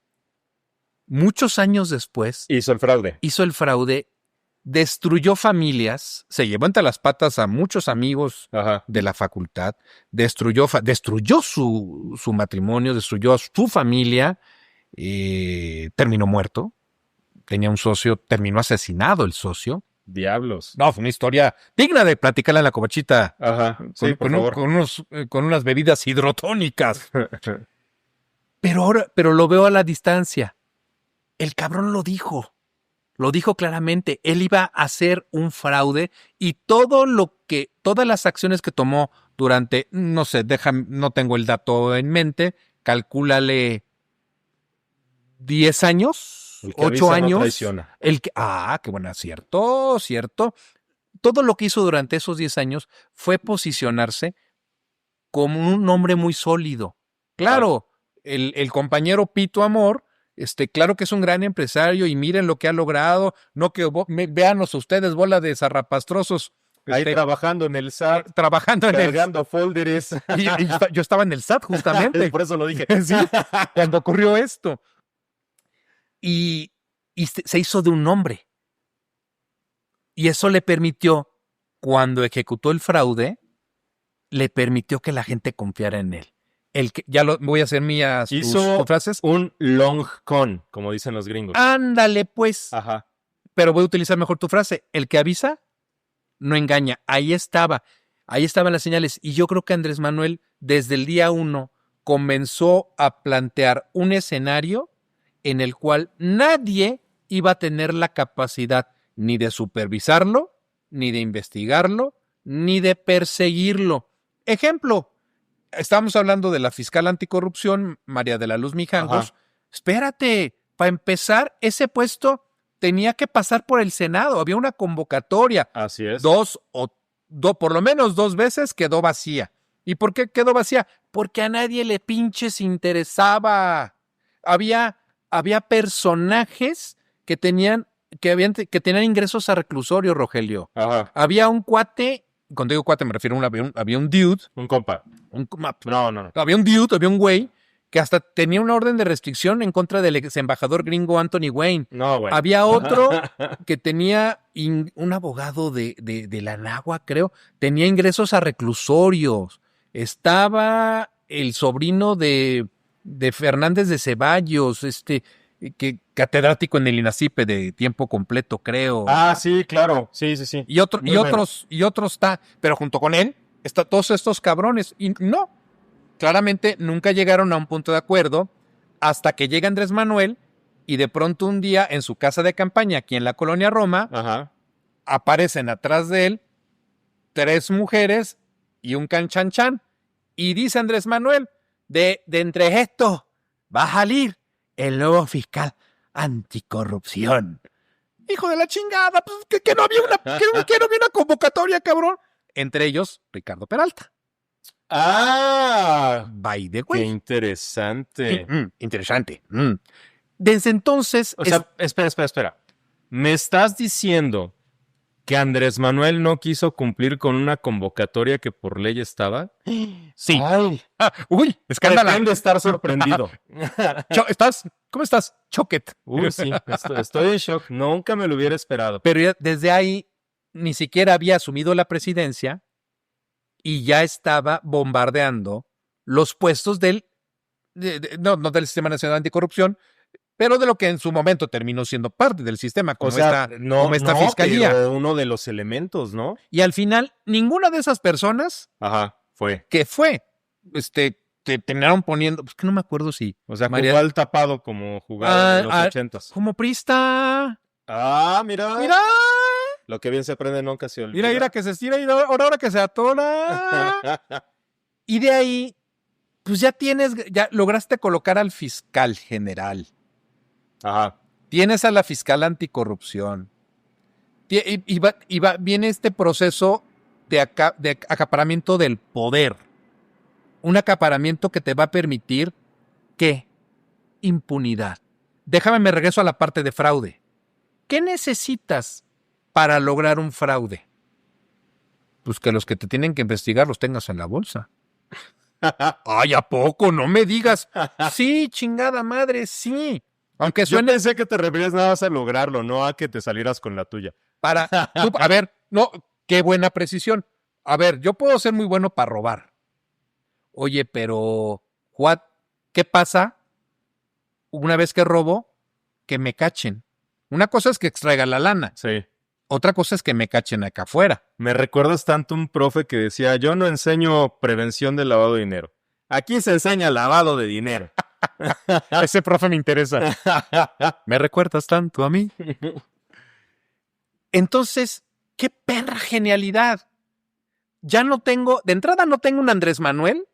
Muchos años después. Hizo el fraude. Destruyó familias. Se llevó entre las patas a muchos amigos de la facultad. Destruyó su matrimonio. Destruyó a su familia. Terminó muerto. Tenía un socio, terminó asesinado el socio. Diablos. No, fue una historia digna de platicarla en la covachita. Ajá. Sí, por favor. Con unas bebidas hidrotónicas. Pero lo veo a la distancia. El cabrón lo dijo. Lo dijo claramente. Él iba a hacer un fraude y todas las acciones que tomó durante, no sé, no tengo el dato en mente, calcúlale 10 años. 8 años. No qué bueno, cierto. Todo lo que hizo durante esos 10 años fue posicionarse como un hombre muy sólido. Claro, el compañero Pito Amor, claro que es un gran empresario y miren lo que ha logrado. No que véanos ustedes, bola de zarrapastrosos. Ahí trabajando en el SAT. Cargando folders. Y yo estaba en el SAT justamente. Por eso lo dije. Sí, cuando ocurrió esto. Y se hizo de un hombre. Y eso le permitió, cuando ejecutó el fraude, le permitió que la gente confiara en él. Voy a hacer mías tus frases. Un long con, como dicen los gringos. Ándale, pues. Ajá. Pero voy a utilizar mejor tu frase. El que avisa, no engaña. Ahí estaban las señales. Y yo creo que Andrés Manuel, desde el día 1, comenzó a plantear un escenario en el cual nadie iba a tener la capacidad ni de supervisarlo, ni de investigarlo, ni de perseguirlo. Ejemplo, estábamos hablando de la fiscal anticorrupción, María de la Luz Mijangos. Ajá. Espérate, para empezar, ese puesto tenía que pasar por el Senado, había una convocatoria. Así es. Por lo menos 2 veces quedó vacía. ¿Y por qué quedó vacía? Porque a nadie le pinches interesaba. Había personajes que tenían ingresos a reclusorio, Rogelio. Ajá. Había un cuate, cuando digo cuate me refiero a había un dude. Un compa. No. Había un dude, había un güey que hasta tenía una orden de restricción en contra del ex embajador gringo Anthony Wayne. No, güey. Había otro que tenía un abogado de la Anáhuac, creo, tenía ingresos a reclusorios. Estaba el sobrino de Fernández de Ceballos, que catedrático en el INACIPE de tiempo completo, creo. Ah, sí, claro. Sí. Y otros está, pero junto con él están todos estos cabrones. Y no, claramente nunca llegaron a un punto de acuerdo hasta que llega Andrés Manuel y de pronto un día en su casa de campaña aquí en la colonia Roma, ajá, aparecen atrás de él 3 mujeres y un canchanchan. Y dice Andrés Manuel, de entre estos va a salir el nuevo fiscal anticorrupción. hijo de la chingada, pues, que no había que no había una convocatoria, cabrón. Entre ellos, Ricardo Peralta. By the way. Qué interesante. Interesante. Desde entonces... O sea, espera. ¿Me estás diciendo que Andrés Manuel no quiso cumplir con una convocatoria que por ley estaba? Sí. Ay, Uy, escándalo. pretende estar sorprendido. ¿Cómo estás? Choquet. Uy, sí, estoy en shock. Nunca me lo hubiera esperado. Pero ya desde ahí ni siquiera había asumido la presidencia y ya estaba bombardeando los puestos no del Sistema Nacional Anticorrupción, pero de lo que en su momento terminó siendo parte del sistema, como esta fiscalía. Pero uno de los elementos, ¿no? Y al final, ninguna de esas personas fue. te terminaron poniendo, pues que no me acuerdo si. O sea, jugó al tapado como jugaba en los 80s. Como prista. Mira. Mira. Lo que bien se aprende nunca se olvida. Mira que se estira y ahora que se atora. Y de ahí, pues ya lograste colocar al fiscal general. Ajá. Tienes a la fiscal anticorrupción. Viene este proceso de acaparamiento del poder. Un acaparamiento que te va a permitir ¿qué? Impunidad. Déjame, me regreso a la parte de fraude. ¿Qué necesitas para lograr un fraude? Pues que los que te tienen que investigar los tengas en la bolsa. Ay, ¿a poco? No me digas. Sí, chingada madre, sí. Aunque suene... Yo pensé que te referías nada más a lograrlo, no a que te salieras con la tuya. A ver, no, qué buena precisión. A ver, yo puedo ser muy bueno para robar. Oye, pero, ¿qué pasa una vez que robo? Que me cachen. Una cosa es que extraiga la lana. Sí. Otra cosa es que me cachen acá afuera. Me recuerdas tanto un profe que decía, yo no enseño prevención del lavado de dinero. Aquí se enseña lavado de dinero. Ese profe me interesa. Me recuerdas tanto a mí. Entonces, qué perra genialidad. De entrada no tengo un Andrés Manuel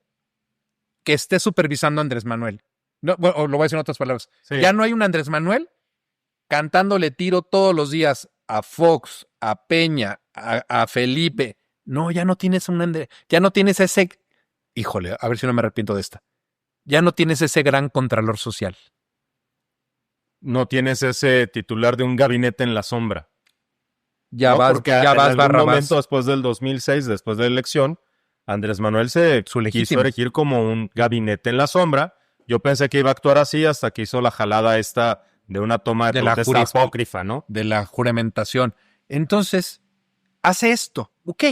que esté supervisando a Andrés Manuel. No, bueno, lo voy a decir en otras palabras. Sí. Ya no hay un Andrés Manuel cantándole tiro todos los días a Fox, a Peña, a Felipe. No, ya no tienes ya no tienes ese... Híjole, a ver si no me arrepiento de esta. Ya no tienes ese gran contralor social. No tienes ese titular de un gabinete en la sombra. Ya vas, Barrabás. Momento después del 2006, después de la elección, Andrés Manuel se quiso elegir como un gabinete en la sombra. Yo pensé que iba a actuar así hasta que hizo la jalada esta de una toma de protesta apócrifa, ¿no? De la juramentación. Entonces, hace esto. Ok,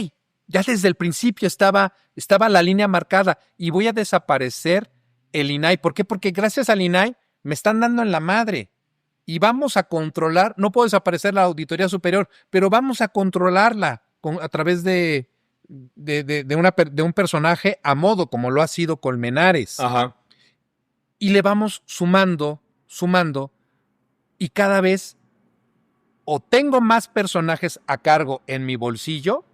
ya desde el principio estaba la línea marcada y voy a desaparecer el INAI. ¿Por qué? Porque gracias al INAI me están dando en la madre. Y vamos a controlar, no puedo desaparecer la Auditoría Superior, pero vamos a controlarla a través de un personaje a modo, como lo ha sido Colmenares. Ajá. Y le vamos sumando, y cada vez o tengo más personajes a cargo en mi bolsillo,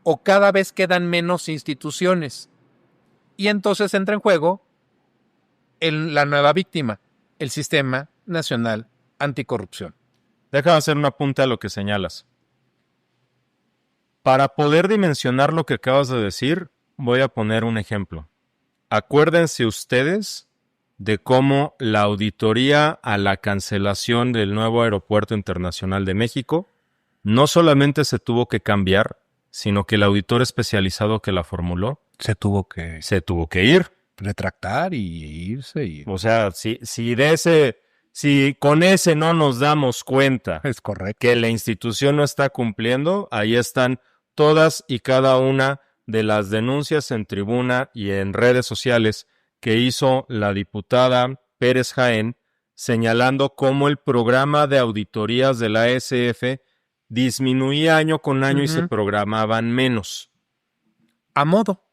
o cada vez quedan menos instituciones. Y entonces entra en juego la nueva víctima, el Sistema Nacional Anticorrupción. Déjame hacer un apunte a lo que señalas. Para poder dimensionar lo que acabas de decir, voy a poner un ejemplo. Acuérdense ustedes de cómo la auditoría a la cancelación del nuevo Aeropuerto Internacional de México no solamente se tuvo que cambiar, sino que el auditor especializado que la formuló se tuvo que ir. Retractar y irse. O sea, si con ese no nos damos cuenta, es correcto, que la institución no está cumpliendo, ahí están todas y cada una de las denuncias en tribuna y en redes sociales que hizo la diputada Pérez Jaén, señalando cómo el programa de auditorías de la ASF disminuía año con año y se programaban menos. A modo.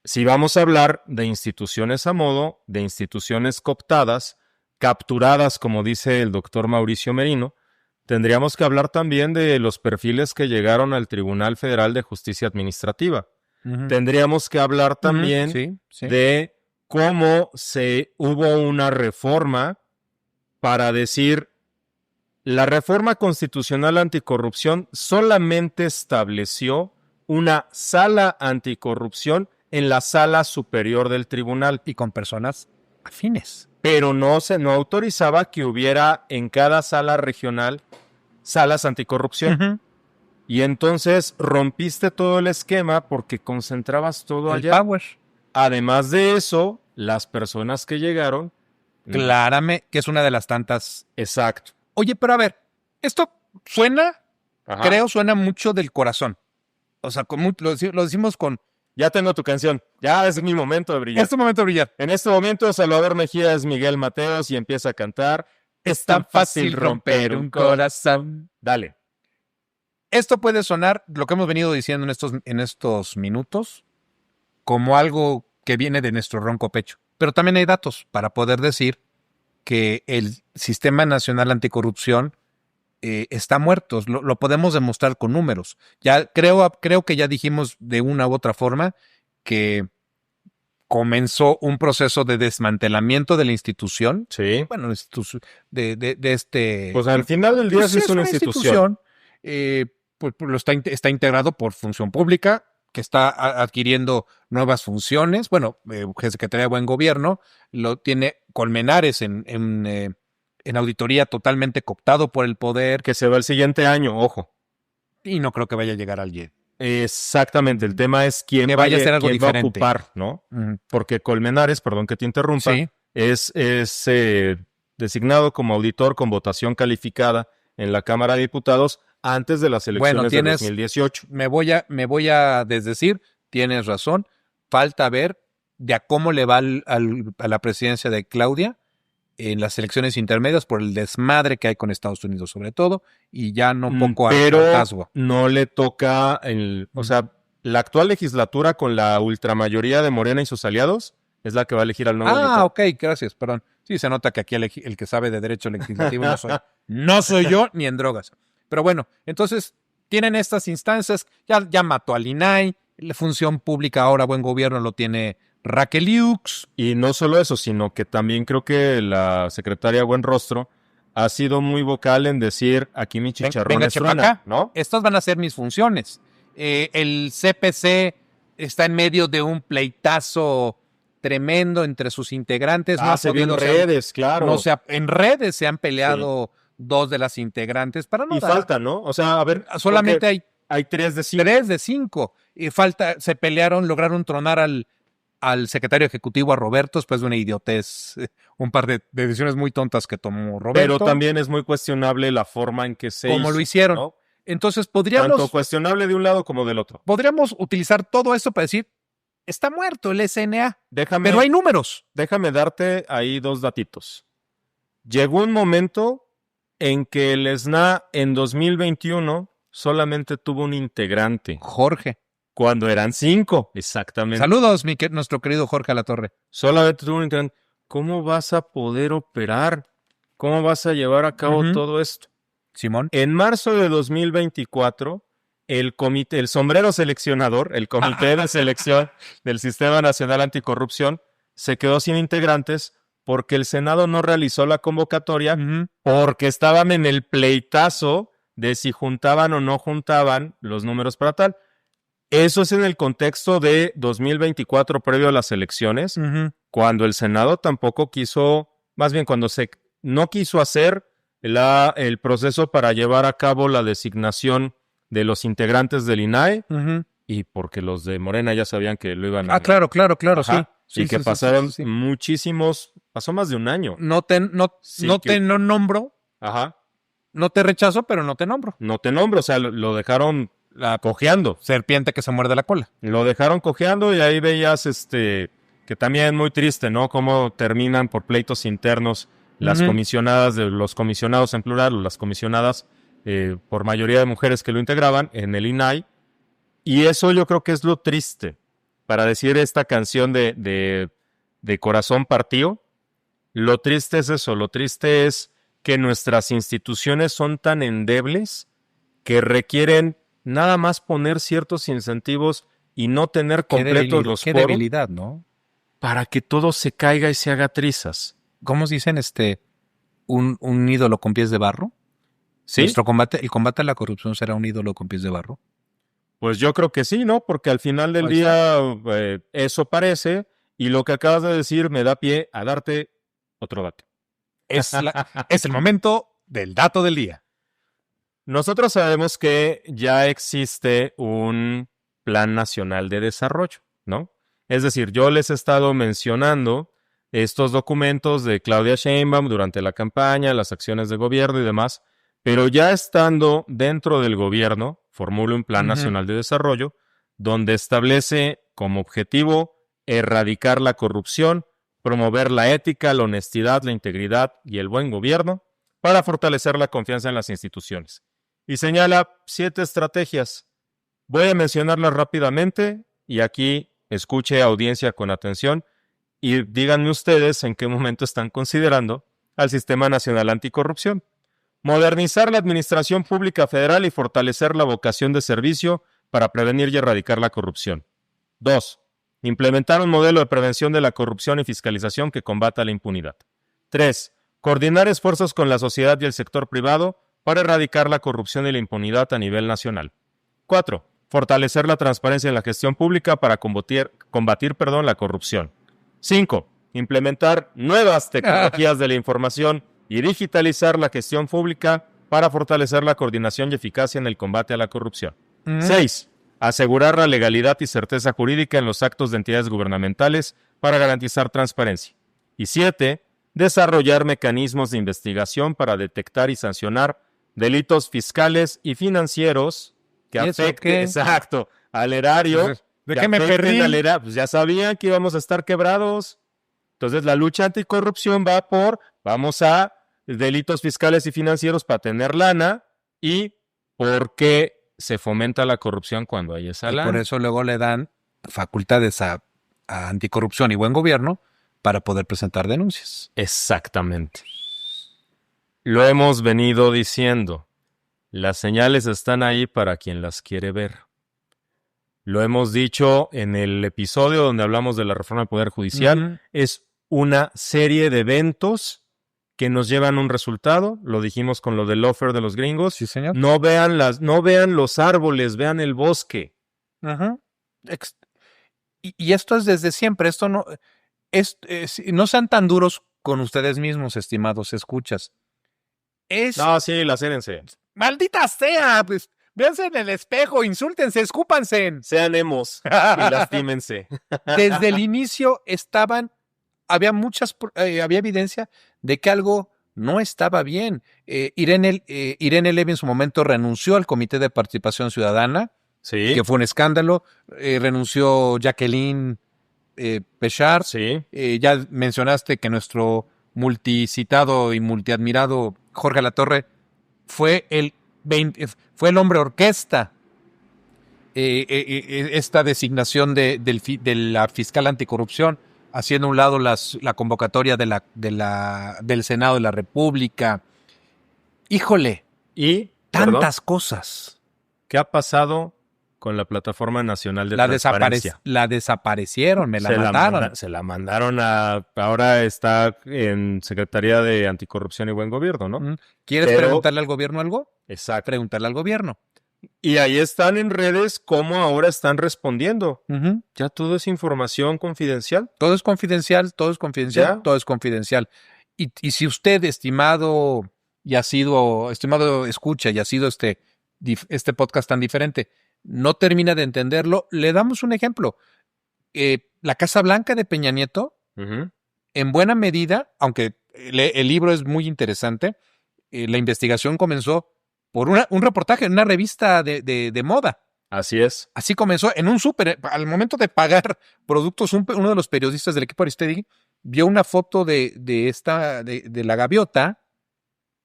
Si vamos a hablar de instituciones a modo, de instituciones cooptadas, capturadas, como dice el doctor Mauricio Merino, tendríamos que hablar también de los perfiles que llegaron al Tribunal Federal de Justicia Administrativa. Tendríamos que hablar también de cómo hubo una reforma para decir La reforma constitucional anticorrupción solamente estableció una sala anticorrupción en la sala superior del tribunal. Y con personas afines. Pero no autorizaba que hubiera en cada sala regional salas anticorrupción. Uh-huh. Y entonces rompiste todo el esquema porque concentrabas todo El allá. power. Además de eso, las personas que llegaron... Claramente, que es una de las tantas. Exacto. Oye, pero a ver, esto suena, Ajá. creo, suena mucho del corazón. O sea, lo decimos con... Ya tengo tu canción. Ya es mi momento de brillar. Es tu momento de brillar. En este momento, Salvador Mejía es Miguel Mateos y empieza a cantar. Es tan fácil romper un corazón. Dale. Esto puede sonar, lo que hemos venido diciendo en estos minutos, como algo que viene de nuestro ronco pecho. Pero también hay datos para poder decir que el Sistema Nacional Anticorrupción está muerto. Lo podemos demostrar con números. Ya creo que ya dijimos de una u otra forma que comenzó un proceso de desmantelamiento de la institución. Sí. Bueno, de este... Pues al final del día sí es una institución. Pues está integrado por función pública, que está adquiriendo nuevas funciones. Bueno, Secretaría de Buen Gobierno lo tiene Colmenares en auditoría totalmente cooptado por el poder. Que se va el siguiente año, ojo. Y no creo que vaya a llegar alguien. Exactamente, el tema es quién vaya a hacer algo diferente. Va a ocupar, ¿no? Uh-huh. Porque Colmenares, perdón que te interrumpa, sí. es designado como auditor con votación calificada en la Cámara de Diputados antes de las elecciones de 2018. Me voy a desdecir, tienes razón, falta ver de a cómo le va a la presidencia de Claudia en las elecciones intermedias por el desmadre que hay con Estados Unidos sobre todo, y ya no poco hartazgo. No le toca, o sea, la actual legislatura con la ultramayoría de Morena y sus aliados es la que va a elegir al nuevo auditor. Ok, gracias, perdón. Sí, se nota que aquí el que sabe de derecho legislativo no soy. No soy yo ni en drogas. Pero bueno, entonces tienen estas instancias, ya mató al INAI, la función pública ahora Buen Gobierno lo tiene Raquel Iux. Y no solo eso, sino que también creo que la secretaria Buenrostro ha sido muy vocal en decir, aquí mi chicharrón es truena, ¿no? Estas van a ser mis funciones. El CPC está en medio de un pleitazo tremendo entre sus integrantes. Se vio en redes, claro. En redes se han peleado dos de las integrantes para no dar. Falta, ¿no? O sea, a ver. Solamente hay 3 de 5. 3 de 5. Y se pelearon, lograron tronar al secretario ejecutivo, a Roberto, después de una idiotez, un par de decisiones muy tontas que tomó Roberto. Pero también es muy cuestionable la forma en que se hizo, lo hicieron, ¿no? Entonces podríamos... Tanto cuestionable de un lado como del otro. Podríamos utilizar todo esto para decir, está muerto el SNA, pero hay números. Déjame darte ahí 2 datitos. Llegó un momento en que el SNA en 2021 solamente tuvo un integrante. Jorge. Cuando eran 5, exactamente. Saludos, nuestro querido Jorge Alatorre. Solamente tuvo un integrante. ¿Cómo vas a poder operar? ¿Cómo vas a llevar a cabo todo esto? Simón. En marzo de 2024, el sombrero seleccionador, el comité de selección del Sistema Nacional Anticorrupción, se quedó sin integrantes porque el Senado no realizó la convocatoria porque estaban en el pleitazo de si juntaban o no juntaban los números para tal. Eso es en el contexto de 2024 previo a las elecciones, cuando el Senado tampoco quiso, más bien cuando no quiso hacer el proceso para llevar a cabo la designación de los integrantes del INAI, y porque los de Morena ya sabían que lo iban a... Claro, Ajá, sí. Y que pasaron muchísimos, pasó más de un año. No nombro. Ajá. No te rechazo, pero no te nombro. No te nombro, o sea, lo dejaron cojeando. Serpiente que se muerde la cola. Lo dejaron cojeando y ahí veías que también muy triste, ¿no? Cómo terminan por pleitos internos las comisionadas, los comisionados en plural, o las comisionadas por mayoría de mujeres que lo integraban en el INAI. Y eso yo creo que es lo triste. Para decir esta canción de corazón partido, lo triste es eso, lo triste es que nuestras instituciones son tan endebles que requieren nada más poner ciertos incentivos y no tener completos los foros. Qué debilidad, ¿no? Para que todo se caiga y se haga trizas. ¿Cómo se dicen un ídolo con pies de barro? ¿Sí? El combate a la corrupción será un ídolo con pies de barro. Pues yo creo que sí, ¿no? Porque al final del día eso parece, y lo que acabas de decir me da pie a darte otro dato. Es el momento del dato del día. Nosotros sabemos que ya existe un Plan Nacional de Desarrollo, ¿no? Es decir, yo les he estado mencionando estos documentos de Claudia Sheinbaum durante la campaña, las acciones de gobierno y demás, pero ya estando dentro del gobierno, formula un Plan Nacional de Desarrollo donde establece como objetivo erradicar la corrupción, promover la ética, la honestidad, la integridad y el buen gobierno para fortalecer la confianza en las instituciones. Y señala 7 estrategias. Voy a mencionarlas rápidamente y aquí escuche audiencia con atención y díganme ustedes en qué momento están considerando al Sistema Nacional Anticorrupción. Modernizar la administración pública federal y fortalecer la vocación de servicio para prevenir y erradicar la corrupción. 2. Implementar un modelo de prevención de la corrupción y fiscalización que combata la impunidad. 3. Coordinar esfuerzos con la sociedad y el sector privado para erradicar la corrupción y la impunidad a nivel nacional. 4. Fortalecer la transparencia en la gestión pública para combatir la corrupción. 5. Implementar nuevas tecnologías de la información y digitalizar la gestión pública para fortalecer la coordinación y eficacia en el combate a la corrupción. 6. Asegurar la legalidad y certeza jurídica en los actos de entidades gubernamentales para garantizar transparencia. Y 7. Desarrollar mecanismos de investigación para detectar y sancionar delitos fiscales y financieros que afecten al erario. ¿De qué me perdí? Pues ya sabían que íbamos a estar quebrados. Entonces la lucha anticorrupción vamos a delitos fiscales y financieros para tener lana, y por qué se fomenta la corrupción cuando hay esa lana. Por eso luego le dan facultades a anticorrupción y buen gobierno para poder presentar denuncias. Exactamente. Lo hemos venido diciendo. Las señales están ahí para quien las quiere ver. Lo hemos dicho en el episodio donde hablamos de la reforma del Poder Judicial. Es una serie de eventos que nos llevan a un resultado. Lo dijimos con lo del lawfare de los gringos. Sí, señor. No vean los árboles, vean el bosque. Y esto es desde siempre. Esto no sean tan duros con ustedes mismos, estimados escuchas. No, sí, lacérense. ¡Maldita sea! Pues véanse en el espejo, insúltense, escúpanse. Sean emos y lastímense. Desde el inicio había evidencia de que algo no estaba bien. Irene Levy en su momento renunció al Comité de Participación Ciudadana, sí, que fue un escándalo. Renunció Jacqueline Pechard. Sí. Ya mencionaste que nuestro multicitado y multiadmirado Jorge Latorre fue el hombre orquesta. Esta designación de la fiscal anticorrupción, haciendo a un lado la convocatoria del Senado de la República. Híjole, tantas cosas. ¿Qué ha pasado con la Plataforma Nacional de Transparencia? La desaparecieron, la mataron. Se la mandaron ahora está en Secretaría de Anticorrupción y Buen Gobierno, ¿no? ¿Quieres preguntarle al gobierno algo? Exacto. Pregúntale al gobierno. Y ahí están en redes cómo ahora están respondiendo. Ya todo es información confidencial. Todo es confidencial, todo es confidencial, ¿Ya? todo es confidencial. Y si usted, estimado escucha y ha sido este podcast tan diferente, no termina de entenderlo, le damos un ejemplo. La Casa Blanca de Peña Nieto, en buena medida, aunque el libro es muy interesante, la investigación comenzó por un reportaje en una revista de moda. Así es. Así comenzó en un súper. Al momento de pagar productos, uno de los periodistas del equipo Aristegui vio una foto de la gaviota.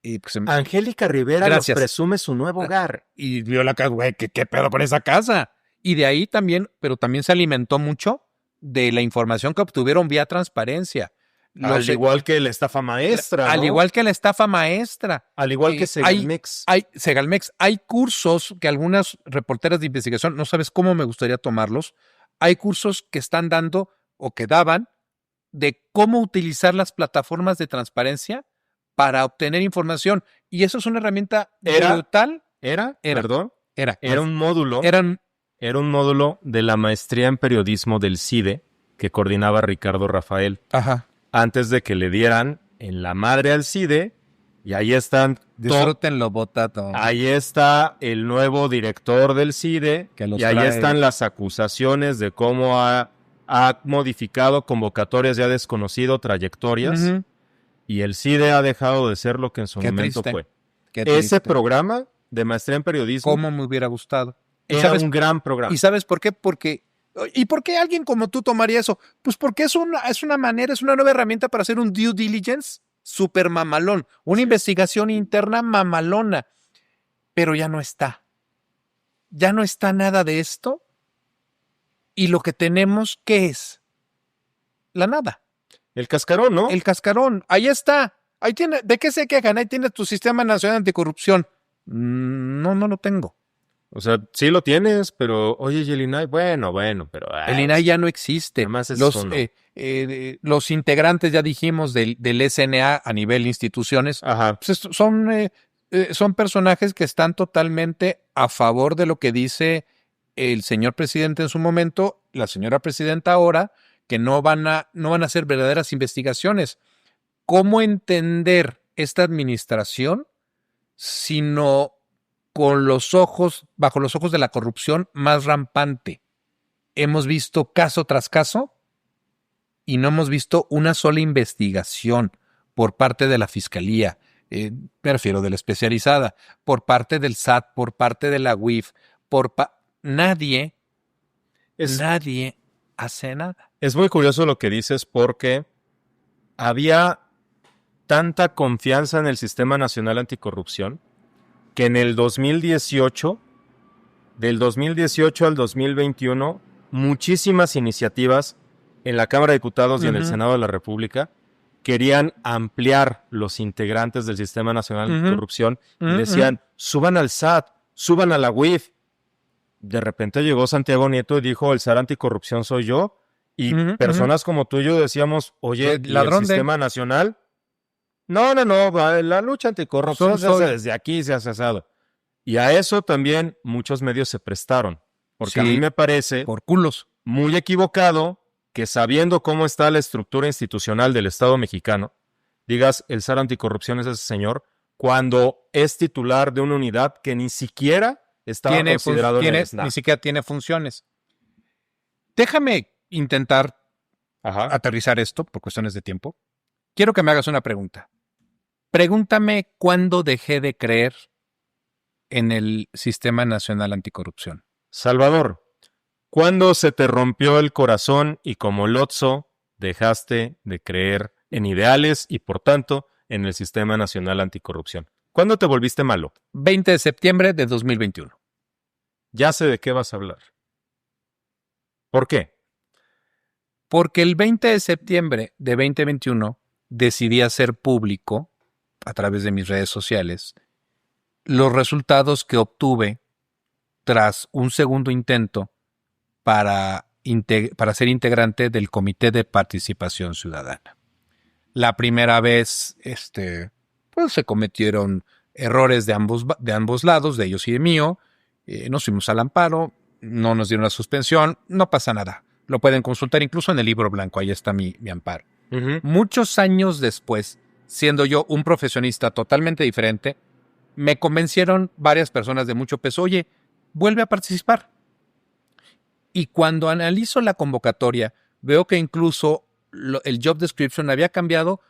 Y pues, Angélica Rivera nos presume su nuevo hogar. Y vio la casa, güey, ¿qué pedo con esa casa? Y de ahí también, pero también se alimentó mucho de la información que obtuvieron vía transparencia. Al igual que la estafa maestra, ¿no? Al igual que la estafa maestra. Al igual que Segalmex. Hay cursos que algunas reporteras de investigación, no sabes cómo me gustaría tomarlos, hay cursos que están dando o que daban de cómo utilizar las plataformas de transparencia para obtener información. Y eso es una herramienta brutal. Era un módulo de la maestría en periodismo del CIDE que coordinaba Ricardo Rafael. Ajá. Antes de que le dieran en la madre al CIDE, y ahí están. Disfrútenlo, botato. Ahí está el nuevo director del CIDE, y ahí están las acusaciones de cómo ha modificado convocatorias, ya desconocido trayectorias, y el CIDE ha dejado de ser lo que en su momento fue. Ese programa de maestría en periodismo. ¿Cómo me hubiera gustado? Era un gran programa. ¿Y sabes por qué? ¿Y por qué alguien como tú tomaría eso? Pues porque es una nueva herramienta para hacer un due diligence súper mamalón, una investigación interna mamalona, pero ya no está. Ya no está nada de esto, y lo que tenemos, ¿qué es? La nada. El cascarón, ¿no? El cascarón, ahí está. Ahí tiene, ¿de qué se quejan? Ahí tienes tu Sistema Nacional Anticorrupción. No lo tengo. O sea, sí lo tienes, pero oye, el INAI, bueno, pero... el INAI ya no existe. Los integrantes, ya dijimos, del SNA a nivel instituciones, pues son personajes que están totalmente a favor de lo que dice el señor presidente en su momento, la señora presidenta ahora, que no van a hacer verdaderas investigaciones. ¿Cómo entender esta administración sino bajo los ojos de la corrupción más rampante? Hemos visto caso tras caso y no hemos visto una sola investigación por parte de la Fiscalía, me refiero de la especializada, por parte del SAT, por parte de la UIF, nadie hace nada. Es muy curioso lo que dices porque había tanta confianza en el Sistema Nacional Anticorrupción que en el 2018, del 2018 al 2021, muchísimas iniciativas en la Cámara de Diputados y en el Senado de la República querían ampliar los integrantes del Sistema Nacional Anticorrupción y decían, suban al SAT, suban a la UIF. De repente llegó Santiago Nieto y dijo, el SAT Anticorrupción soy yo, y personas como tú y yo decíamos, oye, ¿y el Sistema Nacional? No, la lucha anticorrupción se hace desde aquí, se hace asado. Y a eso también muchos medios se prestaron, porque a mí me parece por culos muy equivocado que sabiendo cómo está la estructura institucional del Estado mexicano, digas el SAR Anticorrupción es ese señor, cuando es titular de una unidad que ni siquiera estaba considerado en el SNAP. Ni siquiera tiene funciones. Déjame intentar aterrizar esto por cuestiones de tiempo. Quiero que me hagas una pregunta. Pregúntame cuándo dejé de creer en el Sistema Nacional Anticorrupción. Salvador, ¿cuándo se te rompió el corazón y como Lotso dejaste de creer en ideales y por tanto en el Sistema Nacional Anticorrupción? ¿Cuándo te volviste malo? 20 de septiembre de 2021. Ya sé de qué vas a hablar. ¿Por qué? Porque el 20 de septiembre de 2021 decidí hacer público, a través de mis redes sociales, los resultados que obtuve tras un segundo intento para ser integrante del Comité de Participación Ciudadana. La primera vez, pues se cometieron errores de ambos lados, de ellos y de mío. Nos fuimos al amparo, no nos dieron la suspensión, no pasa nada. Lo pueden consultar incluso en el libro blanco, ahí está mi amparo. Muchos años después, siendo yo un profesionista totalmente diferente, me convencieron varias personas de mucho peso, oye, vuelve a participar. Y cuando analizo la convocatoria, veo que incluso el job description había cambiado,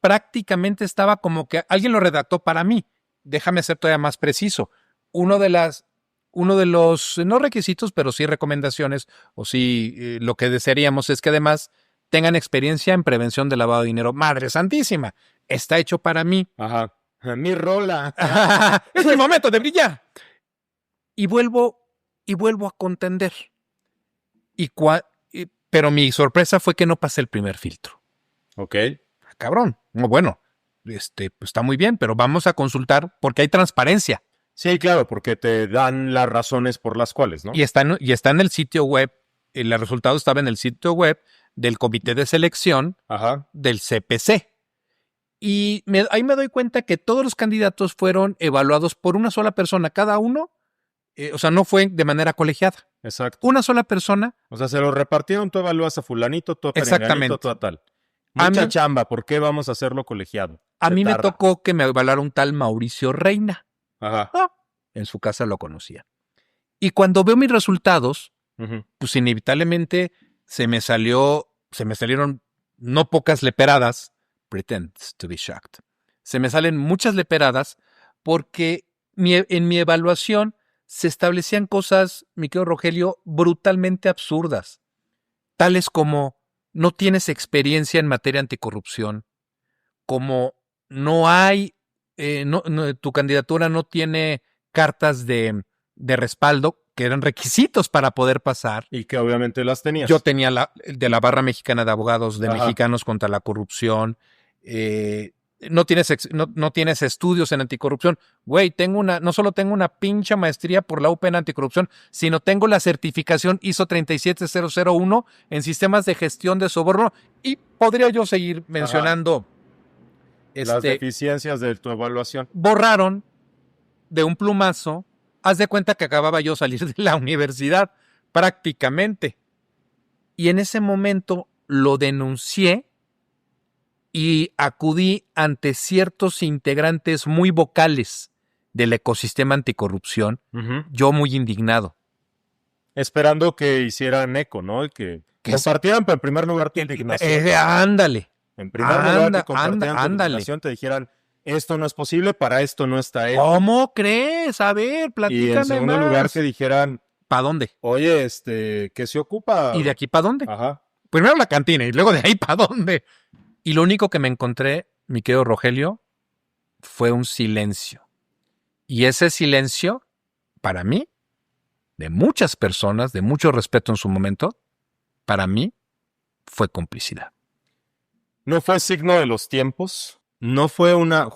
prácticamente estaba como que alguien lo redactó para mí. Déjame ser todavía más preciso. Uno de los, no requisitos, pero sí recomendaciones, o sí lo que desearíamos es que además tengan experiencia en prevención de lavado de dinero. ¡Madre santísima! Está hecho para mí. Ajá. Mi rola. ¡Es mi momento de brillar! Y vuelvo a contender. Pero mi sorpresa fue que no pasé el primer filtro. Ok. Cabrón. Bueno, pues está muy bien, pero vamos a consultar porque hay transparencia. Sí, claro, porque te dan las razones por las cuales, ¿no? Y está en el sitio web, el resultado estaba en el sitio web del Comité de Selección del CPC. Y ahí me doy cuenta que todos los candidatos fueron evaluados por una sola persona, cada uno, o sea, no fue de manera colegiada. Exacto. Una sola persona. O sea, se lo repartieron, tú evalúas a fulanito, tú a Exactamente. perenganito, tú a tal. Mucha chamba, ¿por qué vamos a hacerlo colegiado? A mí me tocó que me evaluara un tal Mauricio Reina. Ajá. En su casa lo conocía. Y cuando veo mis resultados, pues inevitablemente se me salieron no pocas leperadas. Pretends to be shocked. Se me salen muchas leperadas porque en mi evaluación se establecían cosas, mi querido Rogelio, brutalmente absurdas. Tales como no tienes experiencia en materia anticorrupción, como no hay, tu candidatura no tiene cartas de respaldo, que eran requisitos para poder pasar. Y que obviamente las tenías. Yo tenía de la Barra Mexicana de Abogados de Mexicanos contra la Corrupción. No tienes estudios en anticorrupción. Güey, no solo tengo una pincha maestría por la UP en anticorrupción, sino tengo la certificación ISO 37001 en sistemas de gestión de soborno. Y podría yo seguir mencionando las deficiencias de tu evaluación. Borraron de un plumazo. Haz de cuenta que acababa yo salir de la universidad, prácticamente. Y en ese momento lo denuncié y acudí ante ciertos integrantes muy vocales del ecosistema anticorrupción, yo muy indignado. Esperando que hicieran eco, ¿no? Y que compartieran, pero en primer lugar, tu indignación. Ándale. En primer lugar, que compartieran tu indignación, te dijeran, esto no es posible, para esto no está hecho. ¿Cómo crees? A ver, platícame más. Y en segundo lugar, que dijeran, ¿para dónde? Oye, ¿qué se ocupa? ¿Y de aquí para dónde? Ajá. Primero la cantina y luego de ahí para dónde. Y lo único que me encontré, mi querido Rogelio, fue un silencio. Y ese silencio, para mí, de muchas personas, de mucho respeto en su momento, para mí, fue complicidad. ¿No fue signo de los tiempos? No fue una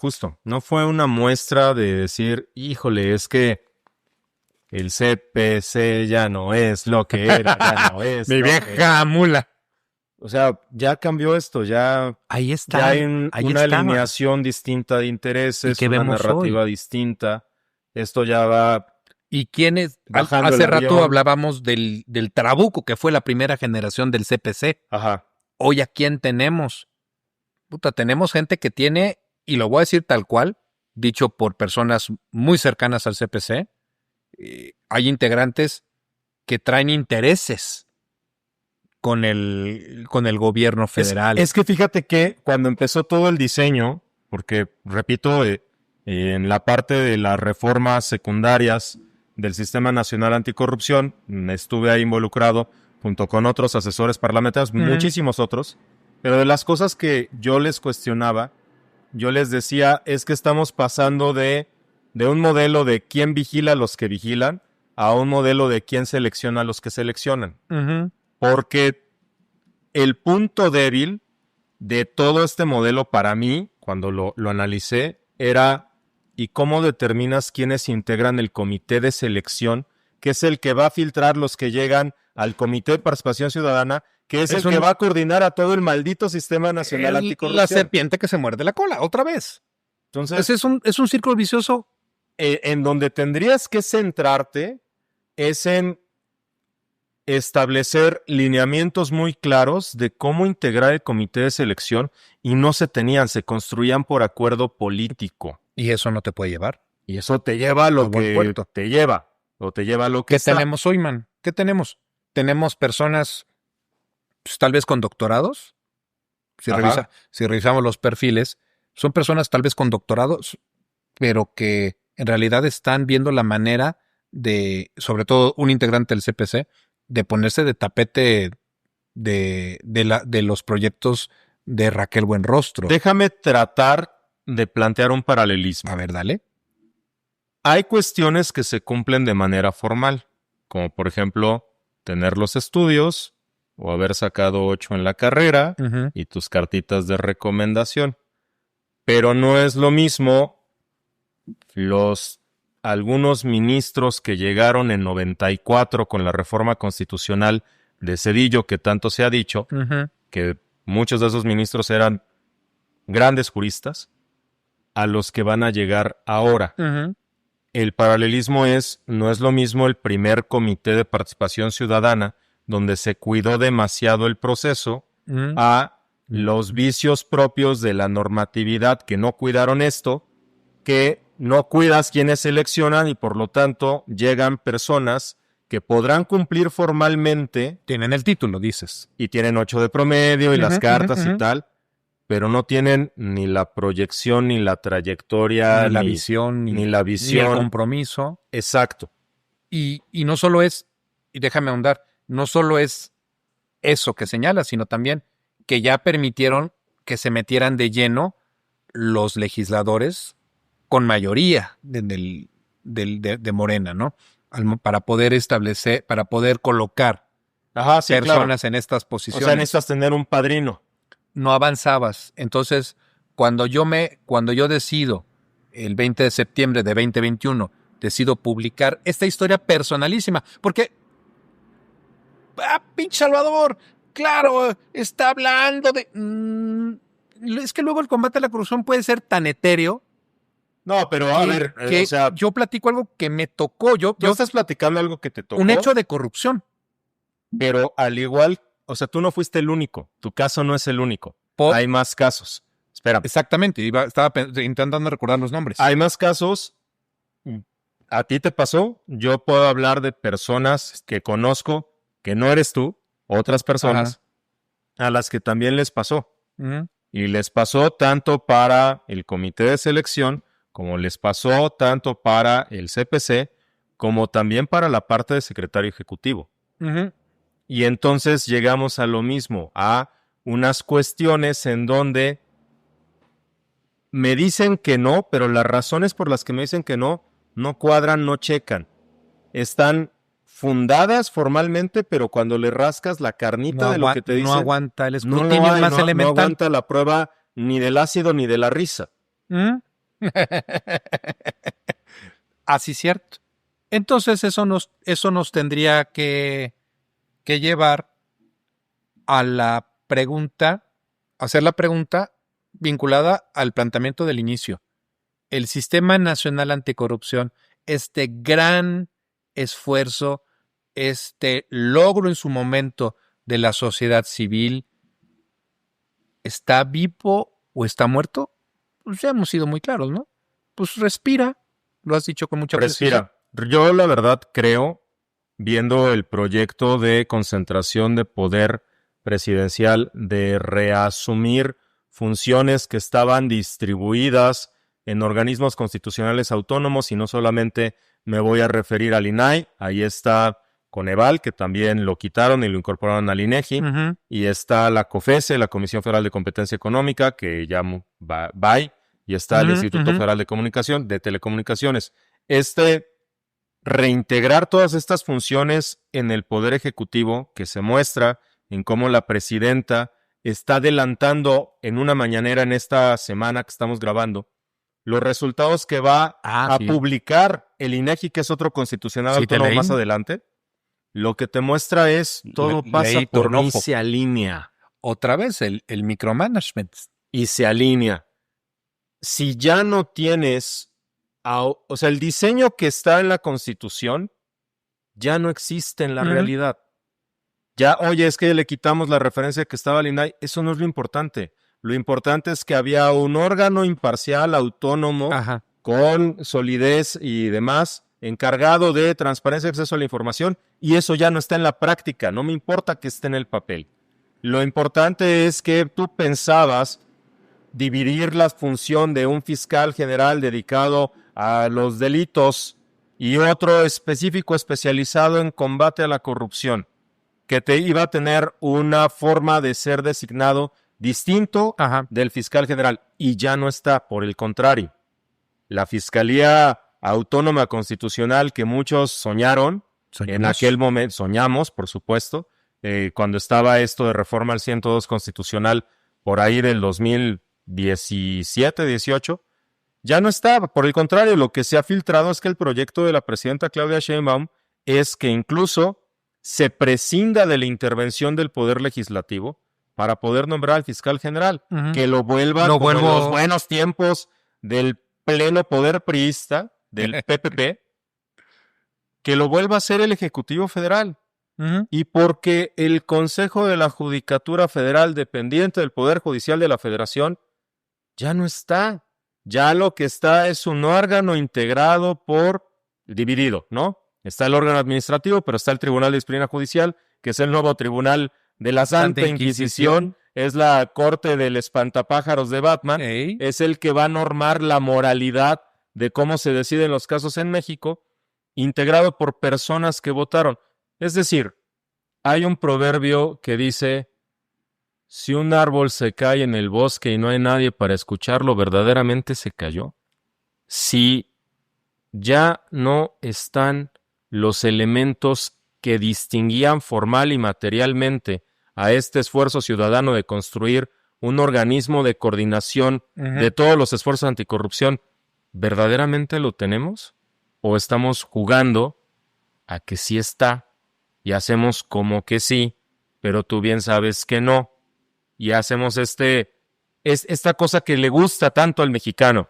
muestra de decir, híjole, es que el CPC ya no es lo que era, ya no es. Mi vieja mula. O sea, ya cambió esto, ya, ahí está, ya hay una alineación distinta de intereses, una narrativa distinta. Esto ya va. ¿Y quiénes? Hace rato hablábamos del Trabuco, que fue la primera generación del CPC. Ajá. Hoy, ¿a quién tenemos? Tenemos gente que tiene, y lo voy a decir tal cual, dicho por personas muy cercanas al CPC, hay integrantes que traen intereses con el gobierno federal. Es que fíjate que cuando empezó todo el diseño, porque, repito, en la parte de las reformas secundarias del Sistema Nacional Anticorrupción, estuve ahí involucrado junto con otros asesores parlamentarios, muchísimos otros, pero de las cosas que yo les cuestionaba, yo les decía, es que estamos pasando de un modelo de quién vigila a los que vigilan a un modelo de quién selecciona a los que seleccionan. Porque el punto débil de todo este modelo para mí, cuando lo analicé, era ¿y cómo determinas quiénes integran el comité de selección, que es el que va a filtrar los que llegan al Comité de Participación Ciudadana, que es el que va a coordinar a todo el maldito Sistema Nacional Anticorrupción? La serpiente que se muerde la cola, otra vez. Entonces, es un círculo vicioso. En donde tendrías que centrarte es en establecer lineamientos muy claros de cómo integrar el comité de selección, y no se tenían, se construían por acuerdo político. Y eso no te puede llevar. Y eso te lleva a lo que te lleva, o te lleva a lo que ¿Qué tenemos hoy, man? ¿Qué tenemos? Tenemos personas, pues, tal vez con doctorados. Si revisamos los perfiles, son personas tal vez con doctorados, pero que en realidad están viendo la manera de, sobre todo un integrante del CPC, de ponerse de tapete de los proyectos de Raquel Buenrostro. Déjame tratar de plantear un paralelismo. A ver, dale. Hay cuestiones que se cumplen de manera formal, como por ejemplo tener los estudios o haber sacado 8 en la carrera y tus cartitas de recomendación. Pero no es lo mismo algunos ministros que llegaron en 94 con la reforma constitucional de Zedillo, que tanto se ha dicho, que muchos de esos ministros eran grandes juristas, a los que van a llegar ahora. Uh-huh. El paralelismo no es lo mismo el primer comité de participación ciudadana, donde se cuidó demasiado el proceso, Uh-huh. a los vicios propios de la normatividad que no cuidaron esto, que no cuidas quienes seleccionan y por lo tanto llegan personas que podrán cumplir formalmente. Tienen el título, dices. Y tienen 8 de promedio y las cartas uh-huh. y tal, pero no tienen ni la proyección, ni la trayectoria, ni la visión, ni la visión. Ni el compromiso. Exacto. Y no solo es, y déjame ahondar, no solo es eso que señala, sino también que ya permitieron que se metieran de lleno los legisladores con mayoría de Morena, ¿no? Para poder establecer, para poder colocar personas en estas posiciones. O sea, necesitas tener un padrino. No avanzabas. Entonces, cuando yo decido, el 20 de septiembre de 2021, decido publicar esta historia personalísima, porque pinche Salvador, claro, está hablando de... es que luego el combate a la corrupción puede ser tan etéreo. No, pero a ver, o sea, yo platico algo que me tocó. Yo estás platicando algo que te tocó. Un hecho de corrupción. Pero al igual, o sea, tú no fuiste el único. Tu caso no es el único. Hay más casos. Espera. Exactamente, estaba intentando recordar los nombres. Hay más casos. ¿A ti te pasó? Yo puedo hablar de personas que conozco, que no eres tú, otras personas, a las que también les pasó. Uh-huh. Y les pasó tanto para el comité de selección, como les pasó tanto para el CPC, como también para la parte de secretario ejecutivo. Uh-huh. Y entonces llegamos a lo mismo, a unas cuestiones en donde me dicen que no, pero las razones por las que me dicen que no cuadran, no checan. Están fundadas formalmente, pero cuando le rascas la carnita de lo que te dicen, no aguanta el escrutinio más elemental. No aguanta la prueba ni del ácido ni de la risa. Así cierto. Entonces eso nos tendría que llevar a la pregunta, hacer la pregunta vinculada al planteamiento del inicio. El Sistema Nacional Anticorrupción, este gran esfuerzo, este logro en su momento de la sociedad civil, ¿está vivo o está muerto? Pues ya hemos sido muy claros, ¿no? Pues respira, lo has dicho con mucha precisión. Respira. Yo la verdad creo, viendo el proyecto de concentración de poder presidencial, de reasumir funciones que estaban distribuidas en organismos constitucionales autónomos, y no solamente me voy a referir al INAI, ahí está Coneval, que también lo quitaron y lo incorporaron al INEGI, Uh-huh. y está la COFESE, la Comisión Federal de Competencia Económica, que ya bye, y está el Instituto Federal de Telecomunicaciones. Reintegrar todas estas funciones en el Poder Ejecutivo, que se muestra en cómo la presidenta está adelantando en una mañanera en esta semana que estamos grabando los resultados que va a publicar el INEGI, que es otro constitucional autónomo más adelante. Lo que te muestra es todo pasa por mí, se alinea. Otra vez el micromanagement. Y se alinea. Si ya no tienes, o sea, el diseño que está en la Constitución ya no existe en la realidad. Ya, oye, es que le quitamos la referencia que estaba al INAI. Eso no es lo importante. Lo importante es que había un órgano imparcial, autónomo, con solidez y demás, encargado de transparencia y acceso a la información, y eso ya no está en la práctica. No me importa que esté en el papel. Lo importante es que tú pensabas dividir la función de un fiscal general dedicado a los delitos y otro específico especializado en combate a la corrupción, que te iba a tener una forma de ser designado distinto del fiscal general, y ya no está. Por el contrario, la Fiscalía Autónoma Constitucional que muchos soñaron, en aquel momento, soñamos, por supuesto, cuando estaba esto de reforma al 102 constitucional, por ahí del 2017, 18, ya no está. Por el contrario, lo que se ha filtrado es que el proyecto de la presidenta Claudia Sheinbaum es que incluso se prescinda de la intervención del Poder Legislativo para poder nombrar al fiscal general, que lo vuelva No como en vuelvo- los buenos tiempos del pleno poder priista, del PPP, que lo vuelva a ser el Ejecutivo Federal. Y porque el Consejo de la Judicatura Federal, dependiente del Poder Judicial de la Federación, ya no está. Ya lo que está es un órgano integrado dividido, ¿no? Está el órgano administrativo, pero está el Tribunal de Disciplina Judicial, que es el nuevo tribunal de la Santa Inquisición, es la corte del espantapájaros de Batman, es el que va a normar la moralidad de cómo se deciden los casos en México, integrado por personas que votaron. Es decir, hay un proverbio que dice: si un árbol se cae en el bosque y no hay nadie para escucharlo, ¿verdaderamente se cayó? Si ya no están los elementos que distinguían formal y materialmente a este esfuerzo ciudadano de construir un organismo de coordinación de todos los esfuerzos anticorrupción, ¿verdaderamente lo tenemos? ¿O estamos jugando a que sí está y hacemos como que sí, pero tú bien sabes que no? Y hacemos esta cosa que le gusta tanto al mexicano,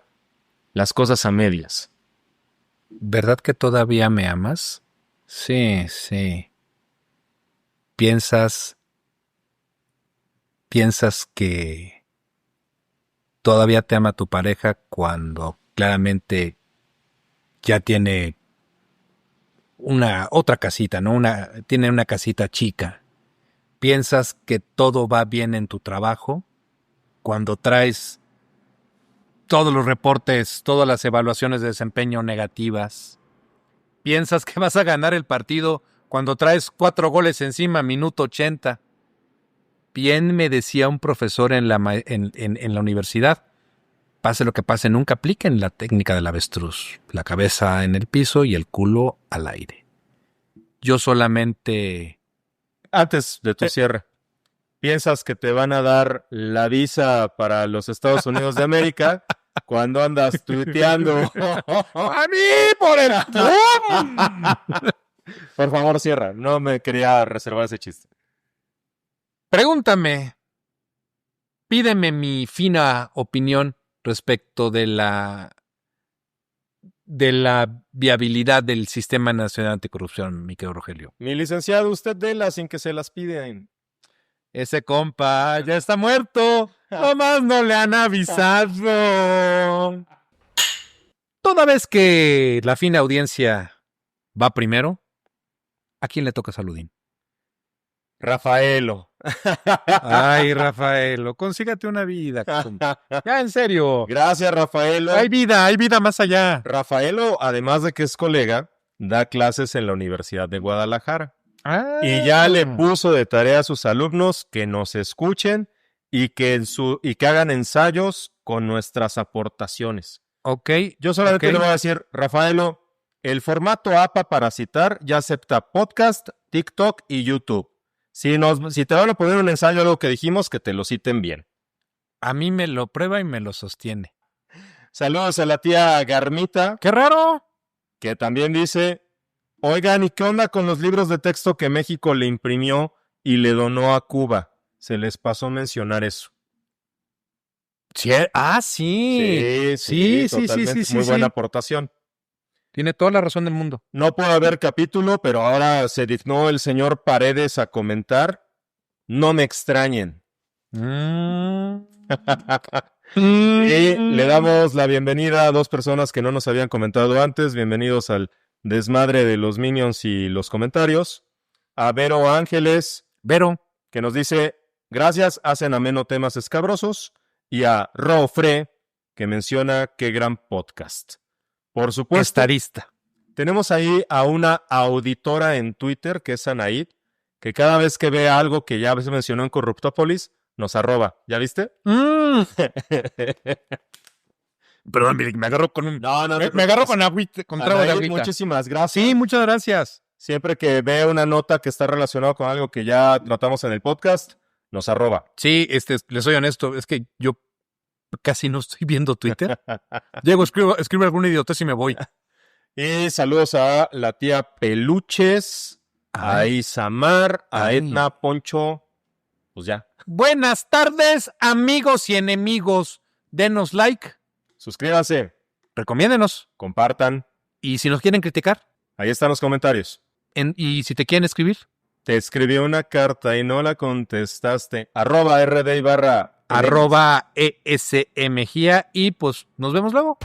las cosas a medias. ¿Verdad que todavía me amas? Sí, sí. ¿Piensas que todavía te ama tu pareja cuando claramente ya tiene otra casita, ¿no? Tiene una casita chica? ¿Piensas que todo va bien en tu trabajo cuando traes todos los reportes, todas las evaluaciones de desempeño negativas? ¿Piensas que vas a ganar el partido cuando traes 4 goles encima, minuto 80? Bien me decía un profesor en la universidad: pase lo que pase, nunca apliquen la técnica del avestruz, la cabeza en el piso y el culo al aire. Yo solamente... Antes de tu cierre, ¿piensas que te van a dar la visa para los Estados Unidos de América cuando andas tuiteando? ¡A mí por el... Por favor, cierra. No me quería reservar ese chiste. Pregúntame. Pídeme mi fina opinión respecto de la viabilidad del Sistema Nacional Anticorrupción, mi querido Rogelio. Mi licenciado, usted déla sin que se las piden. Ese compa ya está muerto. Nomás no le han avisado. Toda vez que la fina audiencia va primero, ¿a quién le toca saludín? Rafaelo. Ay, Rafaelo, consígate una vida. Ya, en serio. Gracias, Rafaelo. Hay vida más allá. Rafaelo, además de que es colega, da clases en la Universidad de Guadalajara. Ah. Y ya le puso de tarea a sus alumnos que nos escuchen y que hagan ensayos con nuestras aportaciones. Ok. Yo solamente le voy a decir, Rafaelo, el formato APA para citar ya acepta podcast, TikTok y YouTube. Si te van a poner un ensayo, algo que dijimos, que te lo citen bien. A mí me lo prueba y me lo sostiene. Saludos a la tía Garmita. ¡Qué raro! Que también dice: oigan, ¿y qué onda con los libros de texto que México le imprimió y le donó a Cuba? Se les pasó mencionar eso. Sí. Ah, sí. Sí, Sí. Muy buena aportación. Tiene toda la razón del mundo. No puede haber capítulo, pero ahora se dignó el señor Paredes a comentar. No me extrañen. Y le damos la bienvenida a 2 personas que no nos habían comentado antes. Bienvenidos al desmadre de los Minions y los comentarios. A Vero Ángeles. Vero. Que nos dice: gracias, hacen ameno temas escabrosos. Y a Rofre, que menciona: qué gran podcast. Por supuesto, Estarista. Tenemos ahí a una auditora en Twitter, que es Anaid, que cada vez que ve algo que ya se mencionó en Corruptópolis, nos arroba. ¿Ya viste? Perdón, me agarró con un... No, me agarró con agüita, con trago de agüita. Muchísimas gracias. Sí, muchas gracias. Siempre que ve una nota que está relacionada con algo que ya tratamos en el podcast, nos arroba. Sí, les soy honesto, es que yo casi no estoy viendo Twitter. Llego, escribo alguna idiotez y me voy. Y saludos a la tía Peluches, a Isamar, a Edna, Poncho pues ya. Buenas tardes, amigos y enemigos. Denos like. Suscríbanse. Recomiéndenos. Compartan. Y si nos quieren criticar. Ahí están los comentarios. Y si te quieren escribir. Te escribí una carta y no la contestaste. @RD_. @ESMGía. Y pues nos vemos luego.